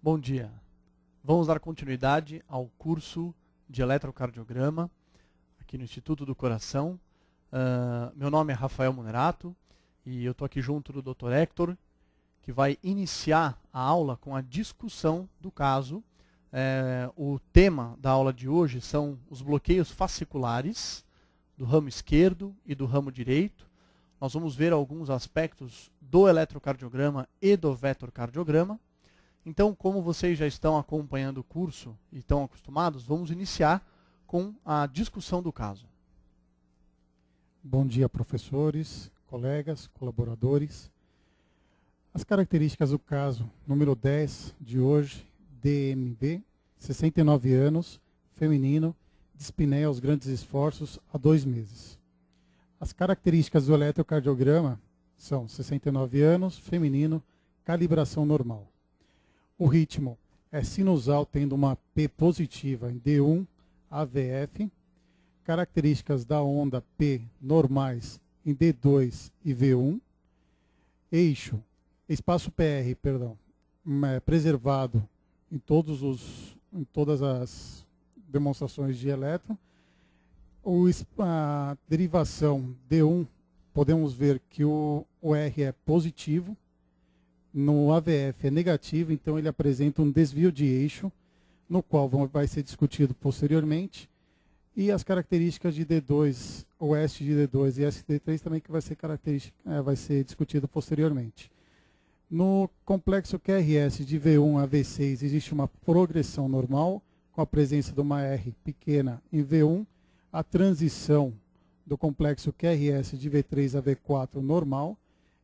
Bom dia. Vamos dar continuidade ao curso de eletrocardiograma aqui no Instituto do Coração. Meu nome é Rafael Munerato e eu estou aqui junto do Dr. Hector, que vai iniciar a aula com a discussão do caso. O tema da aula de hoje são os bloqueios fasciculares do ramo esquerdo e do ramo direito. Nós vamos ver alguns aspectos do eletrocardiograma e do vetorcardiograma. Então, como vocês já estão acompanhando o curso e estão acostumados, vamos iniciar com a discussão do caso. Bom dia, professores, colegas, colaboradores. As características do caso número 10 de hoje, DMB, 69 anos, feminino, dispneia aos grandes esforços há 2 meses. As características do eletrocardiograma são 69 anos, feminino, calibração normal. O ritmo é sinusal, tendo uma P positiva em D1, AVF. Características da onda P normais em D2 e V1. Espaço PR, preservado em todas as demonstrações de elétron. A derivação D1, podemos ver que o R é positivo. No AVF é negativo, então ele apresenta um desvio de eixo, no qual vai ser discutido posteriormente. E as características de D2, o S de D2 e SD3 também que vai ser discutido posteriormente. No complexo QRS de V1 a V6 existe uma progressão normal, com a presença de uma R pequena em V1, a transição do complexo QRS de V3 a V4 normal,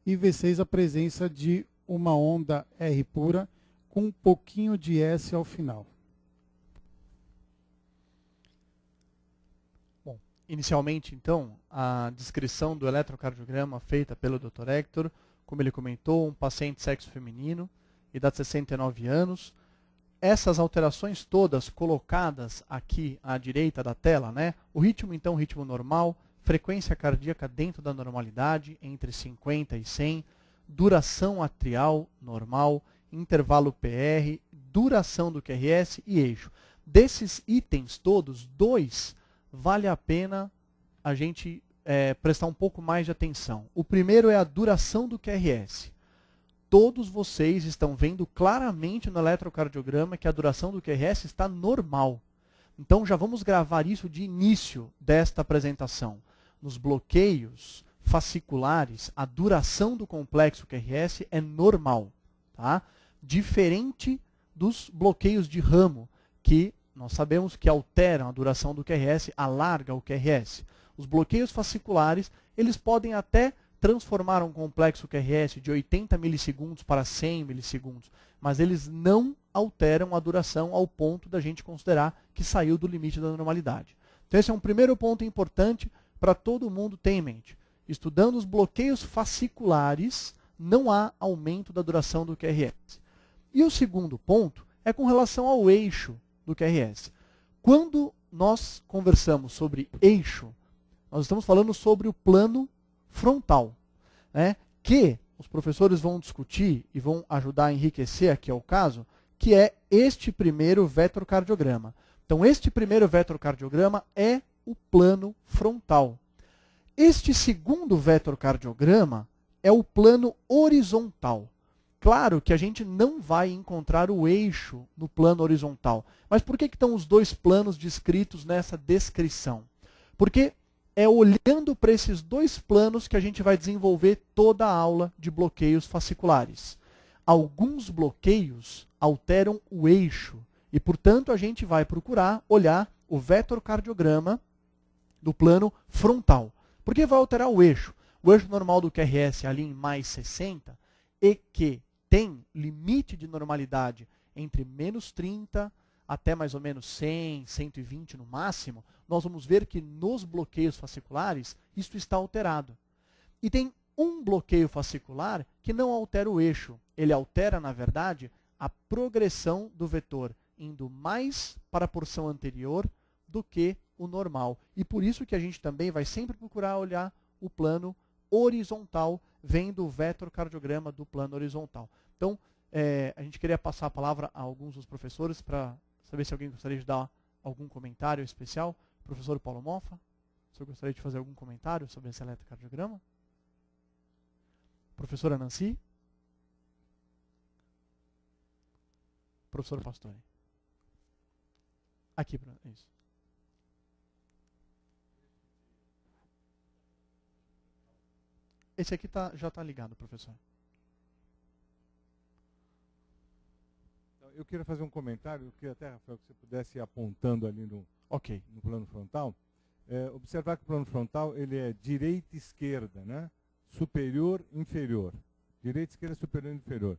e V6 a presença de uma onda R pura com um pouquinho de S ao final. Bom, inicialmente, então, a descrição do eletrocardiograma feita pelo Dr. Hector, como ele comentou, um paciente sexo feminino, idade de 69 anos. Essas alterações todas colocadas aqui à direita da tela, né? O ritmo, então, ritmo normal, frequência cardíaca dentro da normalidade, entre 50 e 100, duração atrial normal, intervalo PR, duração do QRS e eixo. Desses itens todos, 2 vale a pena a gente prestar um pouco mais de atenção. O primeiro é a duração do QRS. Todos vocês estão vendo claramente no eletrocardiograma que a duração do QRS está normal. Então já vamos gravar isso de início desta apresentação. Nos bloqueios fasciculares, a duração do complexo QRS é normal, tá? Diferente dos bloqueios de ramo, que nós sabemos que alteram a duração do QRS, alarga o QRS. Os bloqueios fasciculares, eles podem até transformar um complexo QRS de 80 milissegundos para 100 milissegundos, mas eles não alteram a duração ao ponto da gente considerar que saiu do limite da normalidade. Então esse é um primeiro ponto importante para todo mundo ter em mente. Estudando os bloqueios fasciculares, não há aumento da duração do QRS. E o segundo ponto é com relação ao eixo do QRS. Quando nós conversamos sobre eixo, nós estamos falando sobre o plano frontal, né? Que os professores vão discutir e vão ajudar a enriquecer aqui ao caso, que é este primeiro vetorcardiograma. Então, este primeiro vetorcardiograma é o plano frontal. Este segundo vetorcardiograma é o plano horizontal. Claro que a gente não vai encontrar o eixo no plano horizontal. Mas por que estão os 2 planos descritos nessa descrição? Porque é olhando para esses 2 planos que a gente vai desenvolver toda a aula de bloqueios fasciculares. Alguns bloqueios alteram o eixo e, portanto, a gente vai procurar olhar o vetorcardiograma do plano frontal. Por que vai alterar o eixo? O eixo normal do QRS ali em mais 60 e que tem limite de normalidade entre menos 30 até mais ou menos 100, 120 no máximo, nós vamos ver que nos bloqueios fasciculares isso está alterado. E tem um bloqueio fascicular que não altera o eixo. Ele altera, na verdade, a progressão do vetor indo mais para a porção anterior do que o normal. E por isso que a gente também vai sempre procurar olhar o plano horizontal, vendo o vetorcardiograma do plano horizontal. Então, a gente queria passar a palavra a alguns dos professores para saber se alguém gostaria de dar algum comentário especial. Professor Paulo Moffa, o senhor gostaria de fazer algum comentário sobre esse eletrocardiograma? Professora Nancy? Professor Pastore? Aqui, isso. Esse aqui já está ligado, professor. Eu queria fazer um comentário, eu queria até, Rafael, que você pudesse ir apontando ali no plano frontal. Observar que o plano frontal ele é direita e esquerda, né? Superior e inferior. Direita, esquerda, superior e inferior.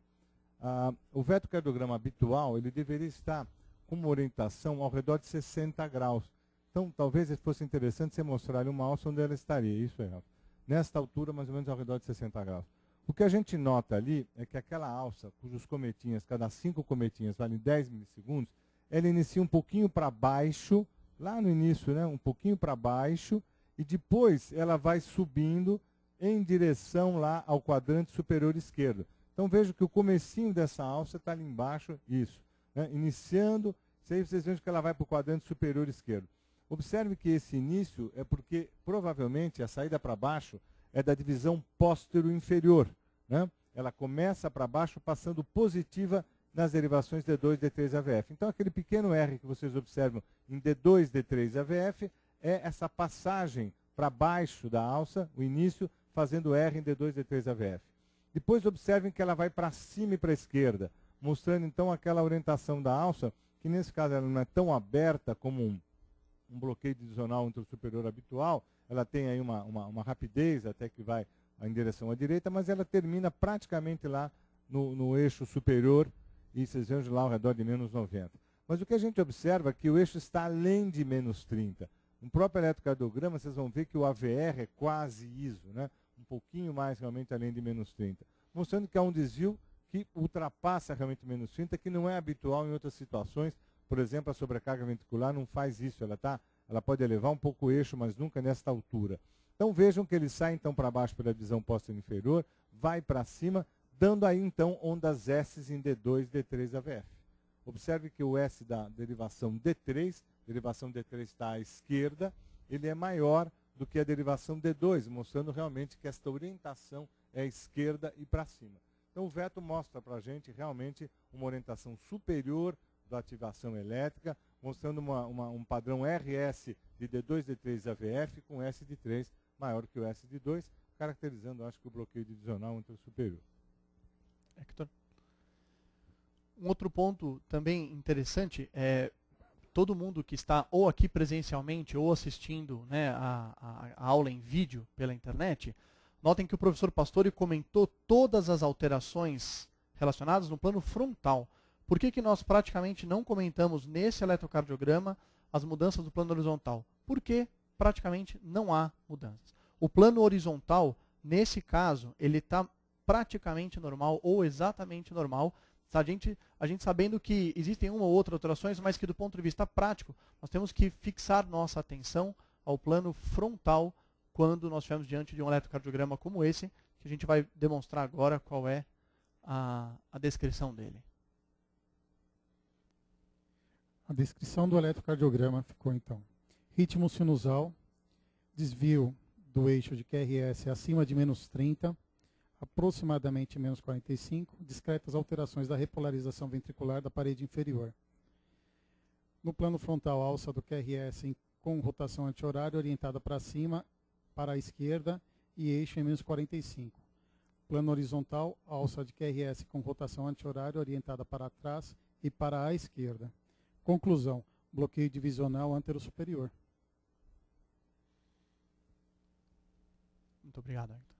O vetorcardiograma habitual ele deveria estar com uma orientação ao redor de 60 graus. Então, talvez fosse interessante você mostrar ali uma alça onde ela estaria. Isso é, nesta altura, mais ou menos ao redor de 60 graus. O que a gente nota ali é que aquela alça, cujos cometinhas, cada 5 cometinhas valem 10 milissegundos, ela inicia um pouquinho para baixo, lá no início, né, um pouquinho para baixo, e depois ela vai subindo em direção lá ao quadrante superior esquerdo. Então vejo que o comecinho dessa alça está ali embaixo, isso, né, iniciando, aí vocês vejam que ela vai para o quadrante superior esquerdo. Observe que esse início é porque, provavelmente, a saída para baixo é da divisão póstero-inferior, né? Ela começa para baixo, passando positiva nas derivações D2, D3, AVF. Então, aquele pequeno R que vocês observam em D2, D3, AVF é essa passagem para baixo da alça, o início, fazendo R em D2, D3, AVF. Depois, observem que ela vai para cima e para a esquerda, mostrando, então, aquela orientação da alça, que, nesse caso, ela não é tão aberta como um bloqueio divisional anterosuperior habitual, ela tem aí uma rapidez até que vai em direção à direita, mas ela termina praticamente lá no eixo superior, e vocês vejam lá ao redor de menos 90. Mas o que a gente observa é que o eixo está além de menos 30. No próprio eletrocardiograma, vocês vão ver que o AVR é quase ISO, né? Um pouquinho mais realmente além de menos 30. Mostrando que há um desvio que ultrapassa realmente menos 30, que não é habitual em outras situações. Por exemplo, a sobrecarga ventricular não faz isso, ela pode elevar um pouco o eixo, mas nunca nesta altura. Então vejam que ele sai então para baixo pela divisão posterior-inferior, vai para cima, dando aí então ondas S em D2, D3, AVF. Observe que o S da derivação D3 está à esquerda, ele é maior do que a derivação D2, mostrando realmente que esta orientação é à esquerda e para cima. Então o veto mostra para a gente realmente uma orientação superior da ativação elétrica, mostrando um padrão RS de D2, D3, AVF com S de 3 maior que o S de 2, caracterizando, acho que, o bloqueio divisional superior. Hector? Um outro ponto também interessante é todo mundo que está ou aqui presencialmente ou assistindo, né, a aula em vídeo pela internet, notem que o professor Pastore comentou todas as alterações relacionadas no plano frontal. Por que nós praticamente não comentamos nesse eletrocardiograma as mudanças do plano horizontal? Porque praticamente não há mudanças. O plano horizontal, nesse caso, ele está praticamente normal ou exatamente normal. A gente sabendo que existem uma ou outra alterações, mas que do ponto de vista prático, nós temos que fixar nossa atenção ao plano frontal quando nós estivermos diante de um eletrocardiograma como esse, que a gente vai demonstrar agora qual é a descrição dele. A descrição do eletrocardiograma ficou então: ritmo sinusal, desvio do eixo de QRS acima de menos 30, aproximadamente menos 45, discretas alterações da repolarização ventricular da parede inferior. No plano frontal, alça do QRS com rotação anti-horária orientada para cima, para a esquerda e eixo em menos 45. Plano horizontal, alça de QRS com rotação anti-horária orientada para trás e para a esquerda. Conclusão: bloqueio divisional anterosuperior. Muito obrigado, Hector.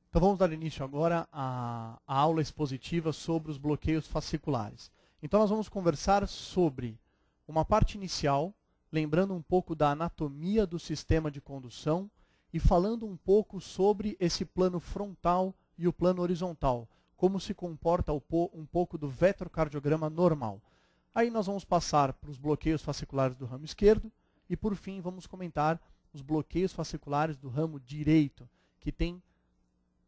Então vamos dar início agora à aula expositiva sobre os bloqueios fasciculares. Então nós vamos conversar sobre uma parte inicial, lembrando um pouco da anatomia do sistema de condução e falando um pouco sobre esse plano frontal e o plano horizontal. como se comporta um pouco do vetrocardiograma normal. Aí nós vamos passar para os bloqueios fasciculares do ramo esquerdo e, por fim, vamos comentar os bloqueios fasciculares do ramo direito, que tem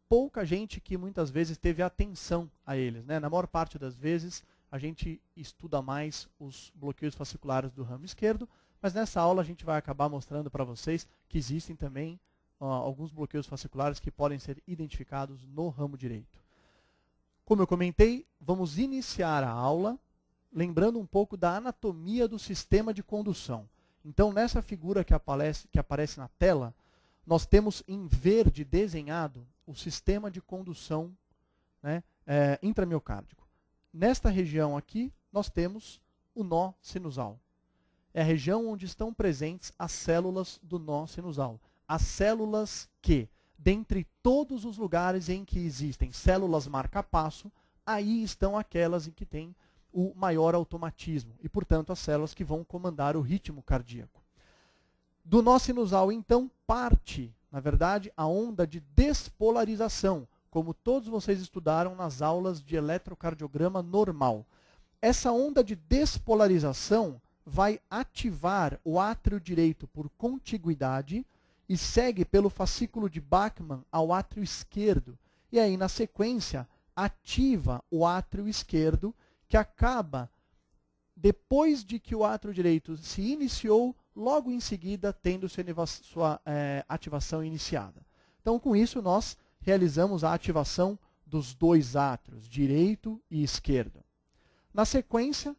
pouca gente que muitas vezes teve atenção a eles, né? Na maior parte das vezes, a gente estuda mais os bloqueios fasciculares do ramo esquerdo, mas nessa aula a gente vai acabar mostrando para vocês que existem também alguns bloqueios fasciculares que podem ser identificados no ramo direito. Como eu comentei, vamos iniciar a aula lembrando um pouco da anatomia do sistema de condução. Então, nessa figura que aparece na tela, nós temos em verde desenhado o sistema de condução, né, intramiocárdico. Nesta região aqui, nós temos o nó sinusal. É a região onde estão presentes as células do nó sinusal. As células que, dentre todos os lugares em que existem células marca-passo, aí estão aquelas em que tem o maior automatismo e, portanto, as células que vão comandar o ritmo cardíaco. Do nó sinusal, então, parte, na verdade, a onda de despolarização, como todos vocês estudaram nas aulas de eletrocardiograma normal. Essa onda de despolarização vai ativar o átrio direito por contiguidade e segue pelo fascículo de Bachmann ao átrio esquerdo. E aí, na sequência, ativa o átrio esquerdo, que acaba, depois de que o átrio direito se iniciou, logo em seguida tendo sua ativação iniciada. Então, com isso, nós realizamos a ativação dos dois átrios, direito e esquerdo. Na sequência,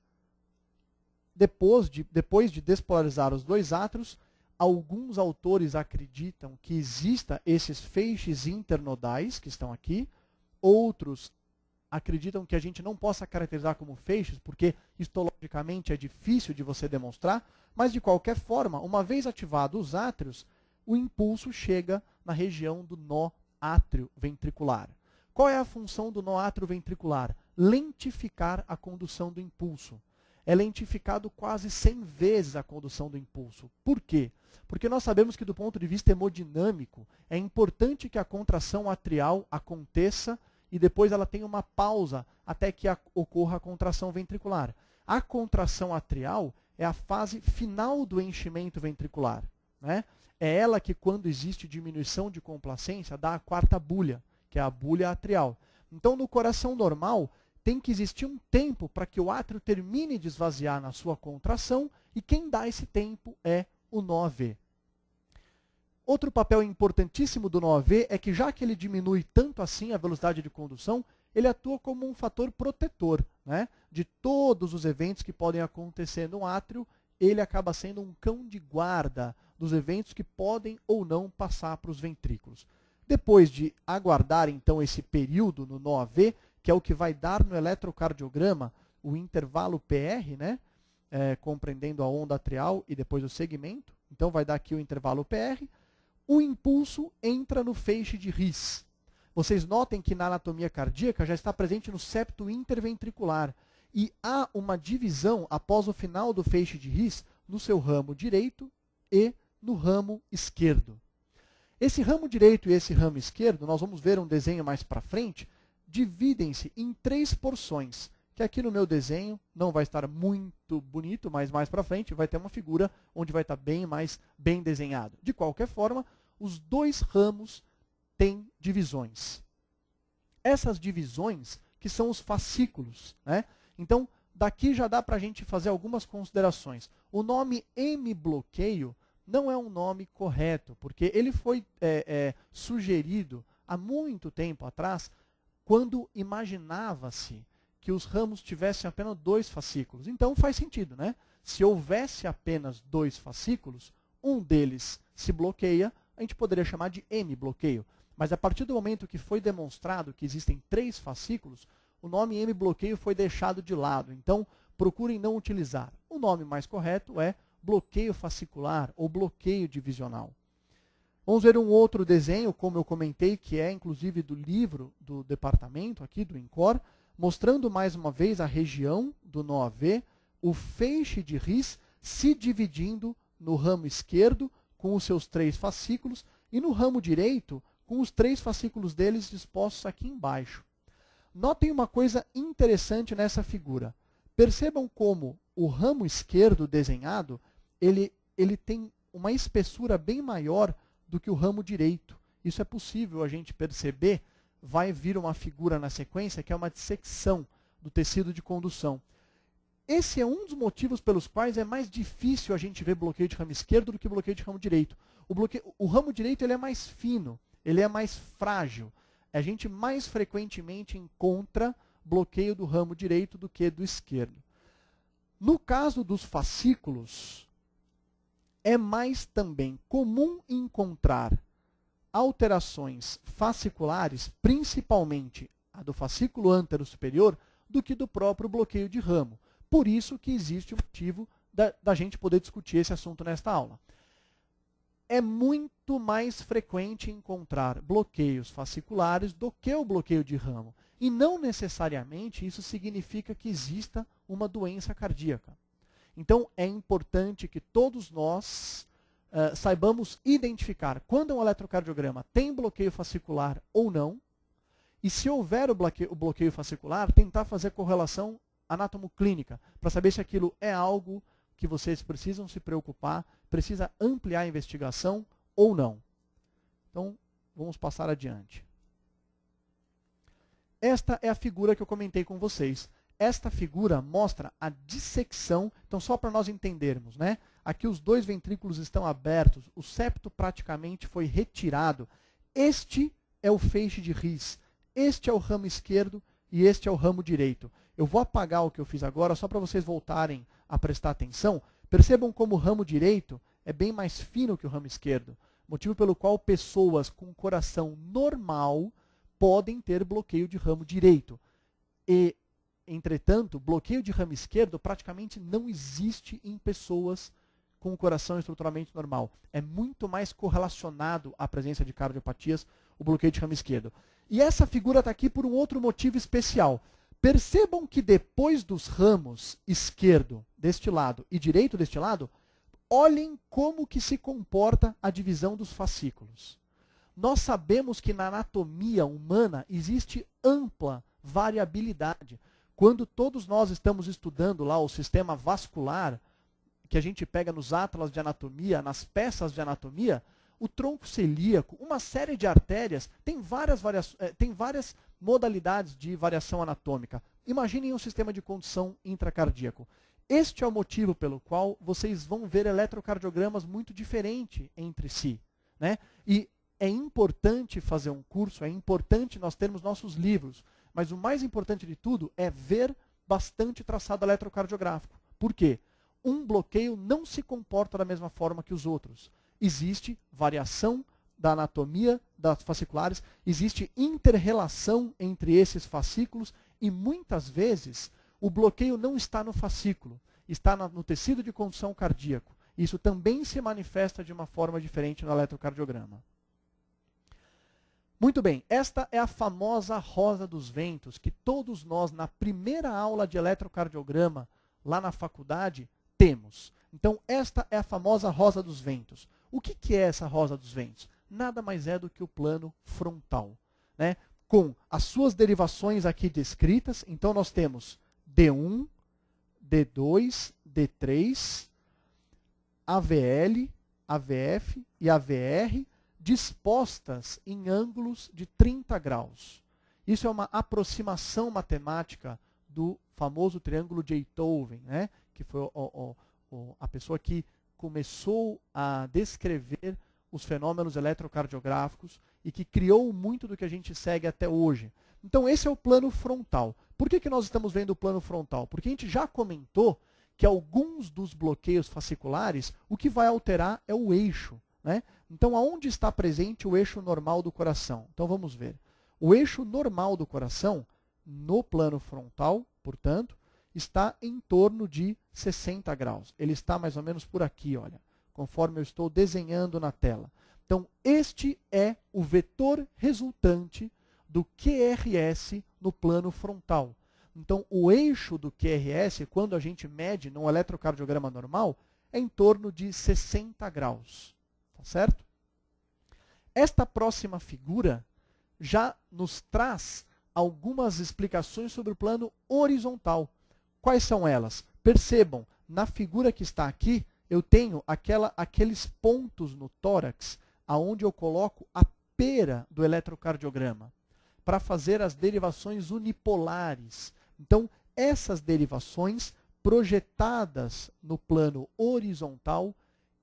depois de despolarizar os dois átrios, alguns autores acreditam que exista esses feixes internodais, que estão aqui, outros acreditam que a gente não possa caracterizar como feixes, porque histologicamente é difícil de você demonstrar, mas de qualquer forma, uma vez ativados os átrios, o impulso chega na região do nó átrio ventricular. Qual é a função do nó átrio ventricular? Lentificar a condução do impulso. É lentificado quase 100 vezes a condução do impulso. Por quê? Porque nós sabemos que do ponto de vista hemodinâmico, é importante que a contração atrial aconteça e depois ela tem uma pausa até que ocorra a contração ventricular. A contração atrial é a fase final do enchimento ventricular, né? É ela que, quando existe diminuição de complacência, dá a quarta bulha, que é a bulha atrial. Então, no coração normal, tem que existir um tempo para que o átrio termine de esvaziar na sua contração, e quem dá esse tempo é o nó AV. Outro papel importantíssimo do nó AV é que, já que ele diminui tanto assim a velocidade de condução, ele atua como um fator protetor, né? De todos os eventos que podem acontecer no átrio, ele acaba sendo um cão de guarda dos eventos que podem ou não passar para os ventrículos. Depois de aguardar, então, esse período no nó AV, que é o que vai dar no eletrocardiograma o intervalo PR, né? Compreendendo a onda atrial e depois o segmento. Então, vai dar aqui o intervalo PR. O impulso entra no feixe de His. Vocês notem que na anatomia cardíaca já está presente no septo interventricular. E há uma divisão, após o final do feixe de His, no seu ramo direito e no ramo esquerdo. Esse ramo direito e esse ramo esquerdo, nós vamos ver um desenho mais para frente, dividem-se em 3 porções, que aqui no meu desenho não vai estar muito bonito, mas mais para frente vai ter uma figura onde vai estar bem desenhado. De qualquer forma, os 2 ramos têm divisões. Essas divisões, que são os fascículos, né? Então, daqui já dá para a gente fazer algumas considerações. O nome M-bloqueio não é um nome correto, porque ele foi sugerido há muito tempo atrás, quando imaginava-se que os ramos tivessem apenas 2 fascículos. Então faz sentido, né? Se houvesse apenas 2 fascículos, um deles se bloqueia, a gente poderia chamar de M-bloqueio. Mas a partir do momento que foi demonstrado que existem 3 fascículos, o nome M-bloqueio foi deixado de lado. Então, procurem não utilizar. O nome mais correto é bloqueio fascicular ou bloqueio divisional. Vamos ver um outro desenho, como eu comentei, que é inclusive do livro do departamento, aqui do INCOR, mostrando mais uma vez a região do nó AV, o feixe de His se dividindo no ramo esquerdo com os seus 3 fascículos e no ramo direito com os 3 fascículos deles dispostos aqui embaixo. Notem uma coisa interessante nessa figura. Percebam como o ramo esquerdo desenhado, ele tem uma espessura bem maior do que o ramo direito. Isso é possível a gente perceber. Vai vir uma figura na sequência que é uma dissecção do tecido de condução. Esse é um dos motivos pelos quais é mais difícil a gente ver bloqueio de ramo esquerdo do que bloqueio de ramo direito. O ramo direito ele é mais fino, ele é mais frágil. A gente mais frequentemente encontra bloqueio do ramo direito do que do esquerdo. No caso dos fascículos, é mais também comum encontrar alterações fasciculares, principalmente a do fascículo antero-superior, do que do próprio bloqueio de ramo. Por isso que existe o motivo da gente poder discutir esse assunto nesta aula. É muito mais frequente encontrar bloqueios fasciculares do que o bloqueio de ramo. E não necessariamente isso significa que exista uma doença cardíaca. Então é importante que todos nós saibamos identificar quando um eletrocardiograma tem bloqueio fascicular ou não, e se houver o bloqueio fascicular, tentar fazer correlação anatomoclínica, para saber se aquilo é algo que vocês precisam se preocupar, precisa ampliar a investigação ou não. Então, vamos passar adiante. Esta é a figura que eu comentei com vocês. Esta figura mostra a dissecção, então só para nós entendermos, né? Aqui os dois ventrículos estão abertos, o septo praticamente foi retirado. Este é o feixe de His, este é o ramo esquerdo e este é o ramo direito. Eu vou apagar o que eu fiz agora só para vocês voltarem a prestar atenção. Percebam como o ramo direito é bem mais fino que o ramo esquerdo, motivo pelo qual pessoas com coração normal podem ter bloqueio de ramo direito. E entretanto, bloqueio de ramo esquerdo praticamente não existe em pessoas com o coração estruturalmente normal. É muito mais correlacionado à presença de cardiopatias o bloqueio de ramo esquerdo. E essa figura está aqui por um outro motivo especial. Percebam que depois dos ramos esquerdo deste lado e direito deste lado, olhem como que se comporta a divisão dos fascículos. Nós sabemos que na anatomia humana existe ampla variabilidade. Quando todos nós estamos estudando lá o sistema vascular, que a gente pega nos atlas de anatomia, nas peças de anatomia, o tronco celíaco, uma série de artérias, tem várias modalidades de variação anatômica. Imaginem um sistema de condução intracardíaco. Este é o motivo pelo qual vocês vão ver eletrocardiogramas muito diferentes entre si, né? E é importante fazer um curso, é importante nós termos nossos livros, mas o mais importante de tudo é ver bastante traçado eletrocardiográfico. Por quê? Um bloqueio não se comporta da mesma forma que os outros. Existe variação da anatomia das fasciculares, existe inter-relação entre esses fascículos e muitas vezes o bloqueio não está no fascículo, está no tecido de condução cardíaco. Isso também se manifesta de uma forma diferente no eletrocardiograma. Muito bem, esta é a famosa rosa dos ventos que todos nós, na primeira aula de eletrocardiograma, lá na faculdade, temos. Então, esta é a famosa rosa dos ventos. O que é essa rosa dos ventos? Nada mais é do que o plano frontal, né? Com as suas derivações aqui descritas. Então, nós temos D1, D2, D3, AVL, AVF e AVR, dispostas em ângulos de 30 graus. Isso é uma aproximação matemática do famoso triângulo de Einthoven, né? Que foi a pessoa que começou a descrever os fenômenos eletrocardiográficos e que criou muito do que a gente segue até hoje. Então esse é o plano frontal. Por que nós estamos vendo o plano frontal? Porque a gente já comentou que alguns dos bloqueios fasciculares, o que vai alterar é o eixo, né? Então, aonde está presente o eixo normal do coração? Então, vamos ver. O eixo normal do coração, no plano frontal, portanto, está em torno de 60 graus. Ele está mais ou menos por aqui, olha, conforme eu estou desenhando na tela. Então, este é o vetor resultante do QRS no plano frontal. Então, o eixo do QRS, quando a gente mede num eletrocardiograma normal, é em torno de 60 graus. Certo? Esta próxima figura já nos traz algumas explicações sobre o plano horizontal. Quais são elas? Percebam, na figura que está aqui, eu tenho aqueles pontos no tórax aonde eu coloco a pera do eletrocardiograma para fazer as derivações unipolares. Então, essas derivações projetadas no plano horizontal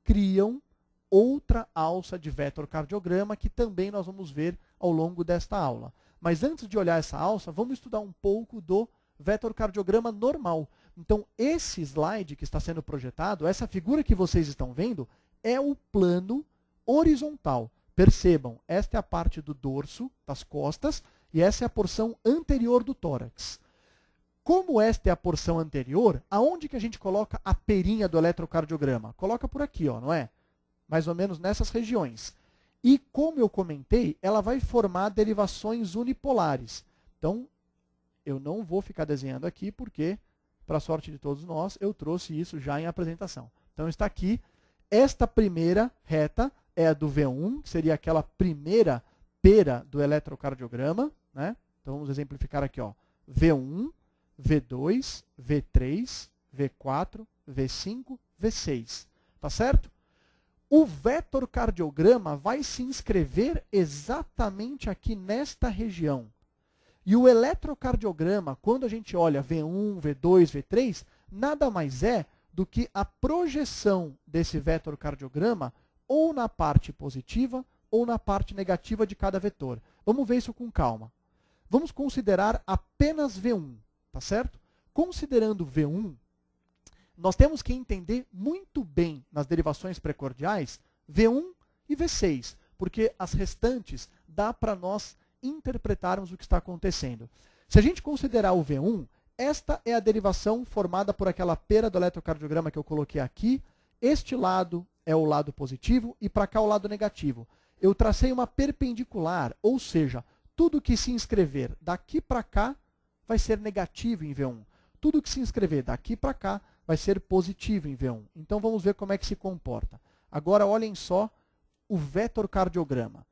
criam outra alça de vetorcardiograma que também nós vamos ver ao longo desta aula. Mas antes de olhar essa alça, vamos estudar um pouco do vetorcardiograma normal. Então, esse slide que está sendo projetado, essa figura que vocês estão vendo, é o plano horizontal. Percebam, esta é a parte do dorso, das costas, e essa é a porção anterior do tórax. Como esta é a porção anterior, aonde que a gente coloca a perinha do eletrocardiograma? Coloca por aqui, ó, não é? Mais ou menos nessas regiões. E, como eu comentei, ela vai formar derivações unipolares. Então, eu não vou ficar desenhando aqui, porque, para a sorte de todos nós, eu trouxe isso já em apresentação. Então, está aqui. Esta primeira reta é a do V1, que seria aquela primeira pera do eletrocardiograma, né? Então, vamos exemplificar aqui, ó. V1, V2, V3, V4, V5, V6. Tá certo? O vetorcardiograma vai se inscrever exatamente aqui nesta região. E o eletrocardiograma, quando a gente olha V1, V2, V3, nada mais é do que a projeção desse vetorcardiograma ou na parte positiva ou na parte negativa de cada vetor. Vamos ver isso com calma. Vamos considerar apenas V1, tá certo? Considerando V1, nós temos que entender muito bem nas derivações precordiais V1 e V6, porque as restantes dá para nós interpretarmos o que está acontecendo. Se a gente considerar o V1, esta é a derivação formada por aquela pera do eletrocardiograma que eu coloquei aqui. Este lado é o lado positivo e para cá o lado negativo. Eu tracei uma perpendicular, ou seja, tudo que se inscrever daqui para cá vai ser negativo em V1. Tudo que se inscrever daqui para cá vai ser positivo em V1. Então vamos ver como é que se comporta. Agora olhem só o vetorcardiograma.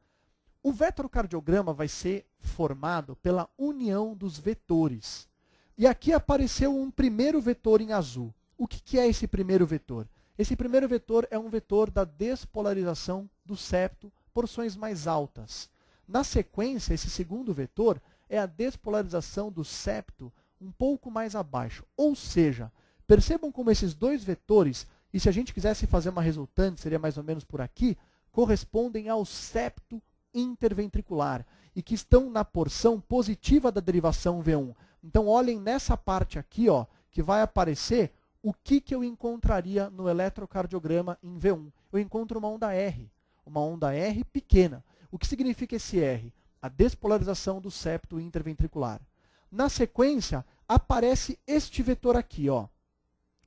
O vetorcardiograma vai ser formado pela união dos vetores. E aqui apareceu um primeiro vetor em azul. O que é esse primeiro vetor? Esse primeiro vetor é um vetor da despolarização do septo, porções mais altas. Na sequência, esse segundo vetor é a despolarização do septo um pouco mais abaixo. Ou seja, percebam como esses dois vetores, e se a gente quisesse fazer uma resultante, seria mais ou menos por aqui, correspondem ao septo interventricular e que estão na porção positiva da derivação V1. Então, olhem nessa parte aqui, ó, que vai aparecer o que eu encontraria no eletrocardiograma em V1. Eu encontro uma onda R pequena. O que significa esse R? A despolarização do septo interventricular. Na sequência, aparece este vetor aqui, ó.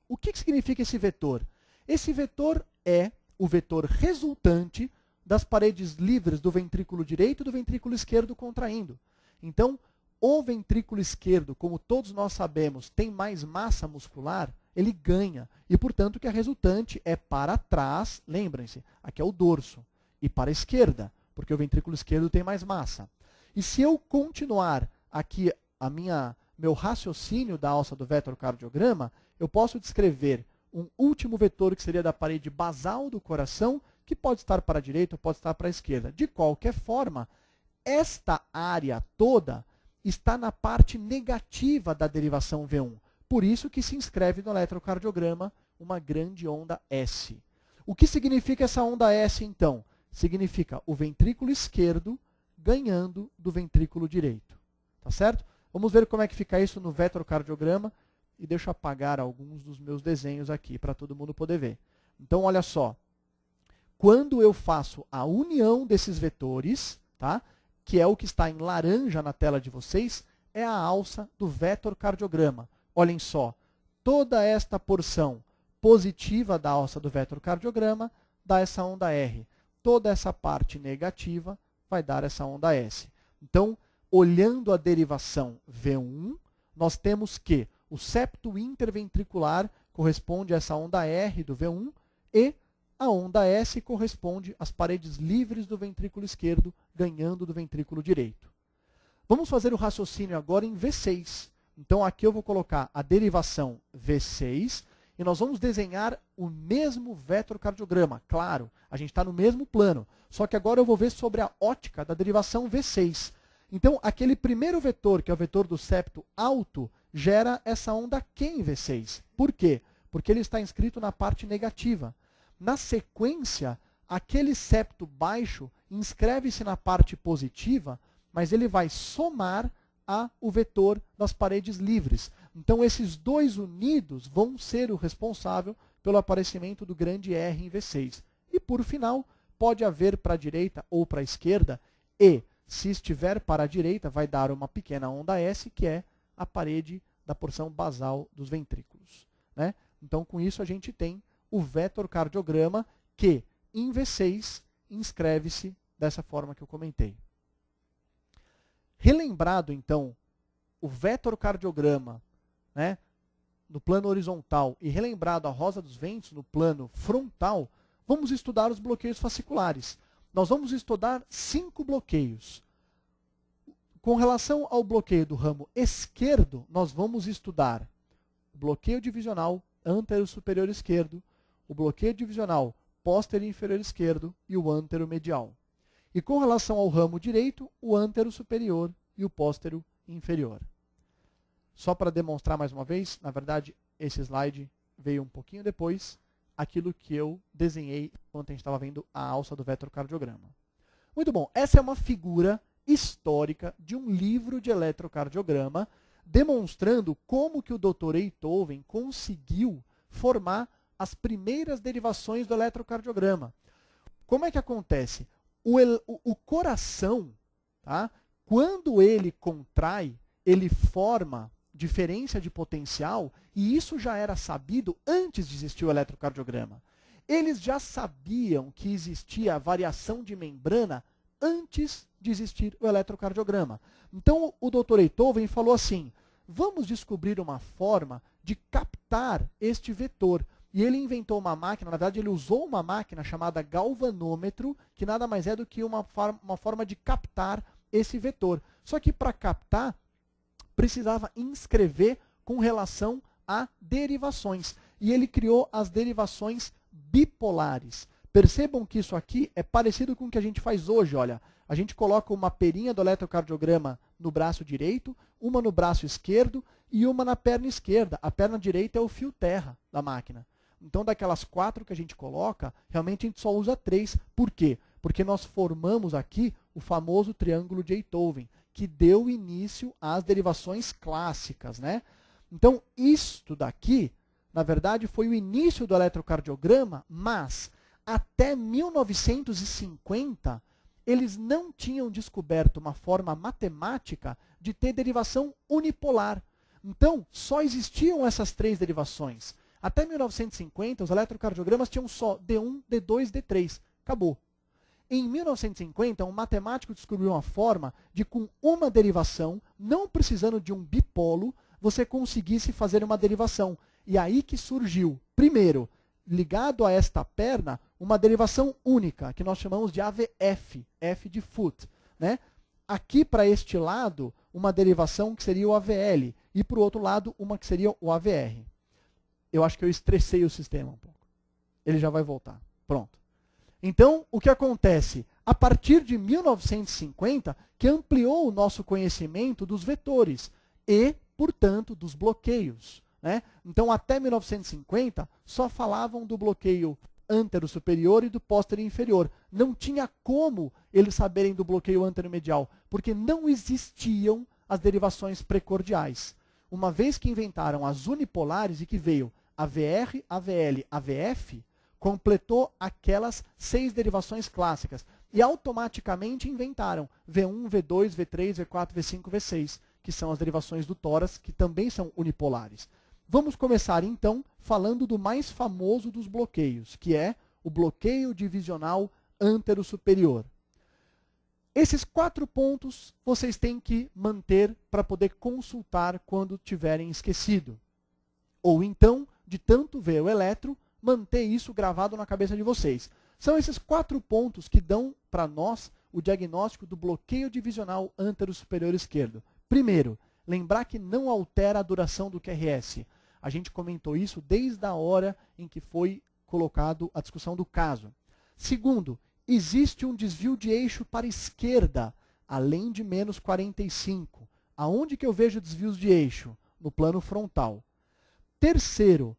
O que significa esse vetor? Esse vetor é o vetor resultante das paredes livres do ventrículo direito e do ventrículo esquerdo contraindo. Então, o ventrículo esquerdo, como todos nós sabemos, tem mais massa muscular, ele ganha. E, portanto, que a resultante é para trás, lembrem-se, aqui é o dorso, e para a esquerda, porque o ventrículo esquerdo tem mais massa. E se eu continuar aqui meu raciocínio da alça do vetorcardiograma, eu posso descrever um último vetor que seria da parede basal do coração, que pode estar para a direita ou pode estar para a esquerda. De qualquer forma, esta área toda está na parte negativa da derivação V1. Por isso que se inscreve no eletrocardiograma uma grande onda S. O que significa essa onda S, então? Significa o ventrículo esquerdo ganhando do ventrículo direito. Tá certo? Vamos ver como é que fica isso no vetorcardiograma. E deixa eu apagar alguns dos meus desenhos aqui para todo mundo poder ver. Então, olha só. Quando eu faço a união desses vetores, tá? Que é o que está em laranja na tela de vocês, é a alça do vetorcardiograma. Olhem só, toda esta porção positiva da alça do vetorcardiograma dá essa onda R. Toda essa parte negativa vai dar essa onda S. Então, olhando a derivação V1, nós temos que o septo interventricular corresponde a essa onda R do V1 e a onda S corresponde às paredes livres do ventrículo esquerdo ganhando do ventrículo direito. Vamos fazer o raciocínio agora em V6. Então aqui eu vou colocar a derivação V6 e nós vamos desenhar o mesmo vetorcardiograma. Claro, a gente está no mesmo plano, só que agora eu vou ver sobre a ótica da derivação V6. Então aquele primeiro vetor, que é o vetor do septo alto, gera essa onda Q em V6. Por quê? Porque ele está inscrito na parte negativa. Na sequência, aquele septo baixo inscreve-se na parte positiva, mas ele vai somar o vetor das paredes livres. Então, esses dois unidos vão ser o responsável pelo aparecimento do grande R em V6. E, por final, pode haver para a direita ou para a esquerda, e, se estiver para a direita, vai dar uma pequena onda S, que é a parede da porção basal dos ventrículos, né? Então, com isso, a gente tem o vetorcardiograma que, em V6, inscreve-se dessa forma que eu comentei. Relembrado, então, o vetorcardiograma, né, no plano horizontal e relembrado a rosa dos ventos no plano frontal, vamos estudar os bloqueios fasciculares. Nós vamos estudar 5 bloqueios. Com relação ao bloqueio do ramo esquerdo, nós vamos estudar o bloqueio divisional antero-superior esquerdo, o bloqueio divisional póstero inferior esquerdo e o antero-medial. E com relação ao ramo direito, o antero-superior e o póstero inferior. Só para demonstrar mais uma vez, na verdade, esse slide veio um pouquinho depois, aquilo que eu desenhei enquanto a gente estava vendo a alça do vetorcardiograma. Muito bom, essa é uma figura histórica de um livro de eletrocardiograma, demonstrando como que o Dr. Einthoven conseguiu formar as primeiras derivações do eletrocardiograma. Como é que acontece? O coração, tá? Quando ele contrai, ele forma diferença de potencial, e isso já era sabido antes de existir o eletrocardiograma. Eles já sabiam que existia a variação de membrana antes de existir o eletrocardiograma. Então, o Dr. Einthoven falou assim, vamos descobrir uma forma de captar este vetor. E ele inventou uma máquina, na verdade ele usou uma máquina chamada galvanômetro, que nada mais é do que uma forma de captar esse vetor. Só que para captar, precisava inscrever com relação a derivações. E ele criou as derivações bipolares. Percebam que isso aqui é parecido com o que a gente faz hoje. Olha, a gente coloca uma perinha do eletrocardiograma no braço direito, uma no braço esquerdo e uma na perna esquerda. A perna direita é o fio terra da máquina. Então, daquelas 4 que a gente coloca, realmente a gente só usa 3. Por quê? Porque nós formamos aqui o famoso triângulo de Einthoven, que deu início às derivações clássicas, né? Então, isto daqui, na verdade, foi o início do eletrocardiograma, mas até 1950, eles não tinham descoberto uma forma matemática de ter derivação unipolar. Então, só existiam essas 3 derivações. Até 1950, os eletrocardiogramas tinham só D1, D2, D3. Acabou. Em 1950, um matemático descobriu uma forma de, com uma derivação, não precisando de um bipolo, você conseguisse fazer uma derivação. E aí que surgiu, primeiro, ligado a esta perna, uma derivação única, que nós chamamos de AVF, F de foot, né? Aqui, para este lado, uma derivação que seria o AVL, e para o outro lado, uma que seria o AVR. Eu acho que eu estressei o sistema um pouco. Ele já vai voltar. Pronto. Então, o que acontece? A partir de 1950, que ampliou o nosso conhecimento dos vetores e, portanto, dos bloqueios, né? Então, até 1950, só falavam do bloqueio antero-superior e do póstero inferior. Não tinha como eles saberem do bloqueio antero-medial, porque não existiam as derivações precordiais. Uma vez que inventaram as unipolares e que veio AVR, AVL, AVF, completou aquelas 6 derivações clássicas. E automaticamente inventaram V1, V2, V3, V4, V5, V6, que são as derivações do tórax, que também são unipolares. Vamos começar, então, falando do mais famoso dos bloqueios, que é o bloqueio divisional antero-superior. Esses 4 pontos vocês têm que manter para poder consultar quando tiverem esquecido. Ou então, de tanto ver o eletro, manter isso gravado na cabeça de vocês. São esses 4 pontos que dão para nós o diagnóstico do bloqueio divisional antero-superior esquerdo? Primeiro, lembrar que não altera a duração do QRS. A gente comentou isso desde a hora em que foi colocado a discussão do caso. Segundo, existe um desvio de eixo para a esquerda, além de menos 45. Aonde que eu vejo desvios de eixo? No plano frontal. Terceiro,